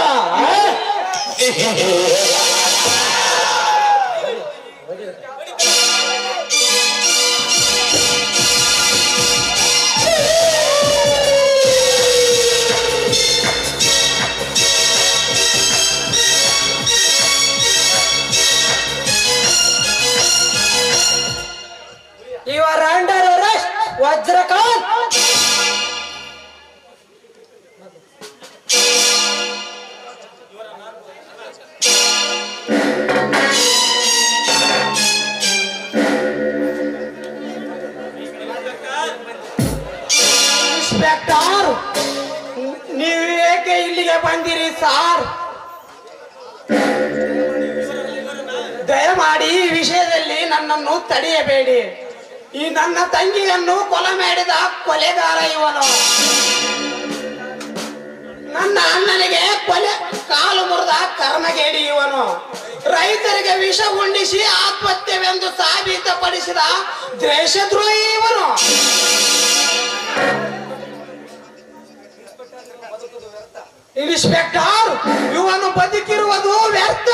You are under arrest, Vajrakant. Inspector, ನೀವು ಏಕೆ ಇಲ್ಲಿಗೆ ಬಂದಿರಿ ಸಾರ್? ದಯಮಾಡಿ ಈ ವಿಷಯದಲ್ಲಿ ನನ್ನನ್ನು ತಡೆಯಬೇಡಿ. ಈ ನನ್ನ ತಂಗಿಯನ್ನು ಕೊಲೆ ಮಾಡಿದ ಕೊಲೆಗಾರ ಇವನು. ನನ್ನ ಅಣ್ಣನಿಗೆ ಕಾಲು ಮುರಿದ ಕರ್ಮಗೇಡಿ ಇವನು. ರೈತರಿಗೆ ವಿಷ ಉಂಡಿಸಿ ಆತ್ಮಹತ್ಯವೆಂದು ಸಾಬೀತಪಡಿಸಿದ ದೇಶದ್ರೋಹಿ ಇವನು. ಇನ್ಸ್ಪೆಕ್ಟರ್, ಇವನು ಬದುಕಿರುವುದು ವ್ಯರ್ಥ.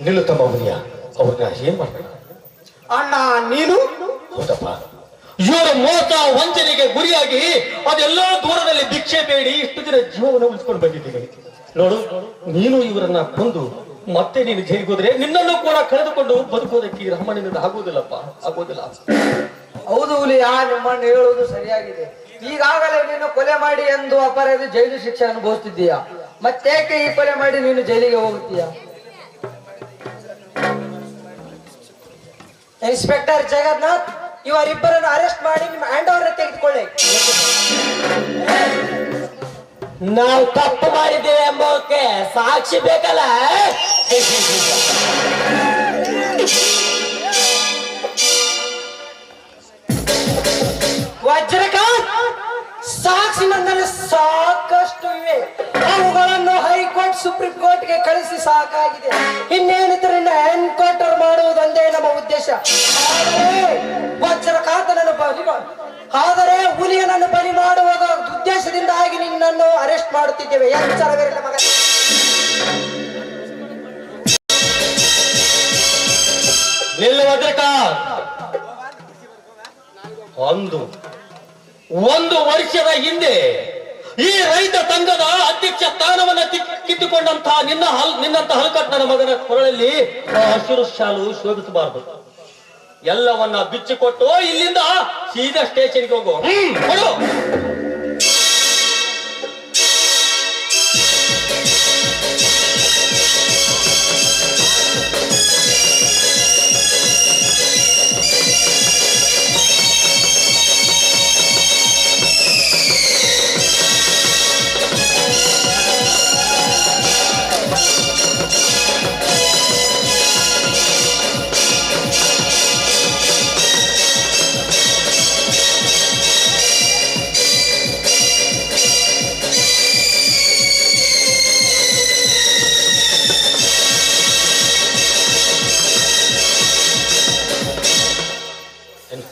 ನಿಲ್ಲುತ್ತಮ್ಮ ಹುಲಿಯ, ಅವ್ರನ್ನ ಏನ್ ಮಾಡ್ಬೇಕು? ಅಣ್ಣ ನೀನು? ಹೌದಪ್ಪ, ಇವರ ಮೋಸ ವಂಚನೆಗೆ ಗುರಿಯಾಗಿ ಅದೆಲ್ಲ ದೂರದಲ್ಲಿ ಭಿಕ್ಷೆ ಬೇಡಿ ಇಷ್ಟು ದಿನ ಜೀವವನ್ನು ಉಳಿಸ್ಕೊಂಡು ಬಂದಿದ್ದೀನಿ. ನೋಡು, ನೀನು ಇವರನ್ನ ಕೊಂದು ಮತ್ತೆ ನೀನು ಜೈಲಿಗೆ ಹೋದ್ರೆ ನಿನ್ನನ್ನು ಕೂಡ ಕಳೆದುಕೊಂಡು ಬದುಕೋದಕ್ಕೆ ಈ ರಾಮನಿಂದ ಆಗೋದಿಲ್ಲಪ್ಪ, ಆಗೋದಿಲ್ಲ. ಹೌದು ಹುಲಿಯ, ನಿಮ್ಮಣ್ಣ ಹೇಳುವುದು ಸರಿಯಾಗಿದೆ. ಈಗಾಗಲೇ ನೀನು ಕೊಲೆ ಮಾಡಿ ಎಂದು ಅಪರಾಧಿ ಜೈಲು ಶಿಕ್ಷೆ ಅನುಭವಿಸುತ್ತಿದ್ದೀಯಾ. ಮತ್ತೇಕೆ ಈ ಕೊಲೆ ಮಾಡಿ ನೀನು ಜೈಲಿಗೆ ಹೋಗುತ್ತೀಯಾ? ಇನ್ಸ್ಪೆಕ್ಟರ್ ಜಗನ್ನಾಥ್, ಇವರಿಬ್ಬರನ್ನು ಅರೆಸ್ಟ್ ಮಾಡಿ ನಿಮ್ಮ ಹ್ಯಾಂಡ್ ಓವರ್ ತೆಗೆದುಕೊಳ್ಳಿ. ನಾವು ತಪ್ಪು ಮಾಡಿದ್ದೇವೆ ಎಂಬಕ್ಕೆ ಸಾಕ್ಷಿ ಬೇಕಲ್ಲ. ವಜ್ರಕಾಂತ್, ಸಾಕ್ಷಿ ನನ್ನಲ್ಲಿ ಸಾಕಷ್ಟು ಇವೆ. ಅವುಗಳನ್ನು ಹೈಕೋರ್ಟ್ ಸುಪ್ರೀಂ ಕೋರ್ಟ್ಗೆ ಕಳಿಸಿ ಸಾಕಾಗಿದೆ. ಇನ್ನೇನಿದ್ರೆ ಎನ್ಕೌಂಟರ್ ಮಾಡುವುದೊಂದೇ ನಮ್ಮ ಉದ್ದೇಶ. ಆದರೆ ಹುಲಿಯನನ್ನು ಬಲಿ ಮಾಡುವ ಉದ್ದೇಶದಿಂದಾಗಿ ನಿನ್ನನ್ನು ಅರೆಸ್ಟ್ ಮಾಡುತ್ತಿದ್ದೇವೆ. ಎಚ್ಚರವಿರಲಿ ಮಗ. ಒಂದು ವರ್ಷದ ಹಿಂದೆ ಈ ರೈತ ಸಂಘದ ಅಧ್ಯಕ್ಷ ಸ್ಥಾನವನ್ನ ಕಿತ್ತುಕೊಂಡಂತಹ ನಿನ್ನಂತ ಹಲ್ಕಟ್ಟನ ಮಗನ ಕೊರಳಲ್ಲಿ ಹಸಿರು ಶಾಲು ಶೋಭಿಸಬಾರದು. ಎಲ್ಲವನ್ನ ಬಿಚ್ಚಿಕೊಟ್ಟು ಇಲ್ಲಿಂದ ಸೀದಾ ಸ್ಟೇಷನ್ಗೆ ಹೋಗು. ಕೊಡು.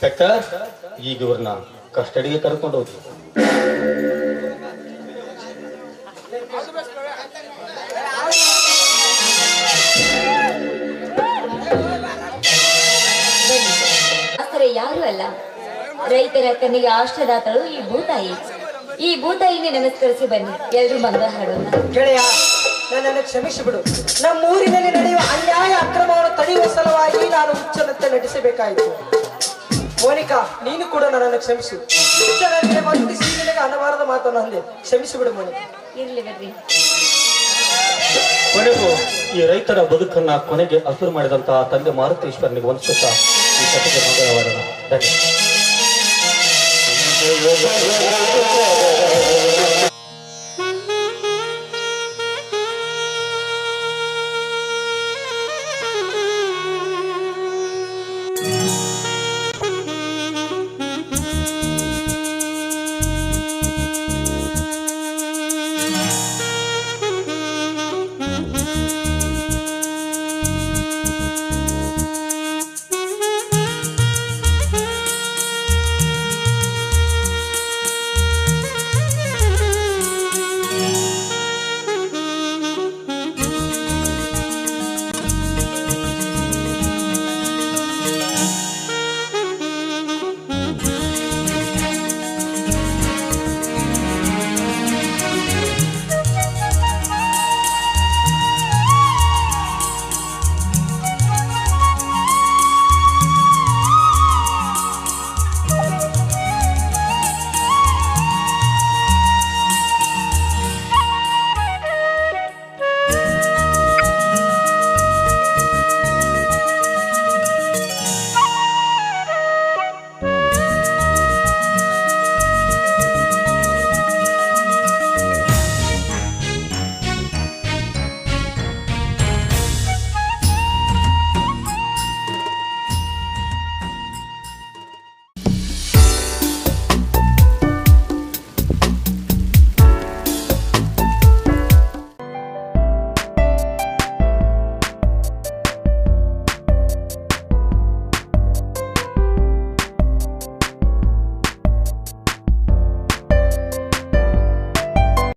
ಇನ್ಸ್ಪೆಕ್ಟರ್, ಈಗ ಇವ್ರನ್ನ ಕಸ್ಟಡಿಗೆ ಕರ್ಕೊಂಡು ಹೋಗಿ. ಯಾರು ಅಲ್ಲ, ರೈತರ ಕಣ್ಣಿಗೆ ಆಶ್ರದಾತಳು ಈ ಭೂತಾಯಿ. ಈ ಭೂತಾಯಿನೇ ನಮಸ್ಕರಿಸಿ ಬನ್ನಿ, ಎಲ್ರು ಮಂಗಳ ಹಾಡೋಣ. ಗೆಳೆಯ, ನನ್ನನ್ನು ಕ್ಷಮಿಸಿಬಿಡು. ನಮ್ಮೂರಿನಲ್ಲಿ ನಡೆಯುವ ಅನ್ಯಾಯ ಅಕ್ರಮವನ್ನು ತಡೆಯುವ ಸಲುವಾಗಿ ನಾನು ಹುಚ್ಚನಂತೆ ನಟಿಸಬೇಕಾಯಿತು. ಮೋನಿಕಾ, ನೀನು ಕೂಡ ನನ್ನನ್ನು ಕ್ಷಮಿಸು. ಹುಚ್ಚನಂತೆ ಬಂಧಿಸಿ ನಿನಗೆ ಅನ್ನಬಾರದ ಮಾತನ್ನು ಅಂದೆ. ಕ್ಷಮಿಸಿಬಿಡು ಮೋನಿಕಾ. ಇರ್ಲಿ ಬಿಡ್ರಿ. ಕೊನೆಗೂ ಈ ರೈತರ ಬದುಕನ್ನ ಕೊನೆಗೆ ಹಸುರು ಮಾಡಿದಂತಹ ತಂದೆ ಮಾರುತೇಶ್ವರನಿಗೆ ವಂದಿಸುತ್ತಾ ಈ ಕಥೆಗೆ ಮಂಗಳವಾರ ಧನ್ಯವಾದ.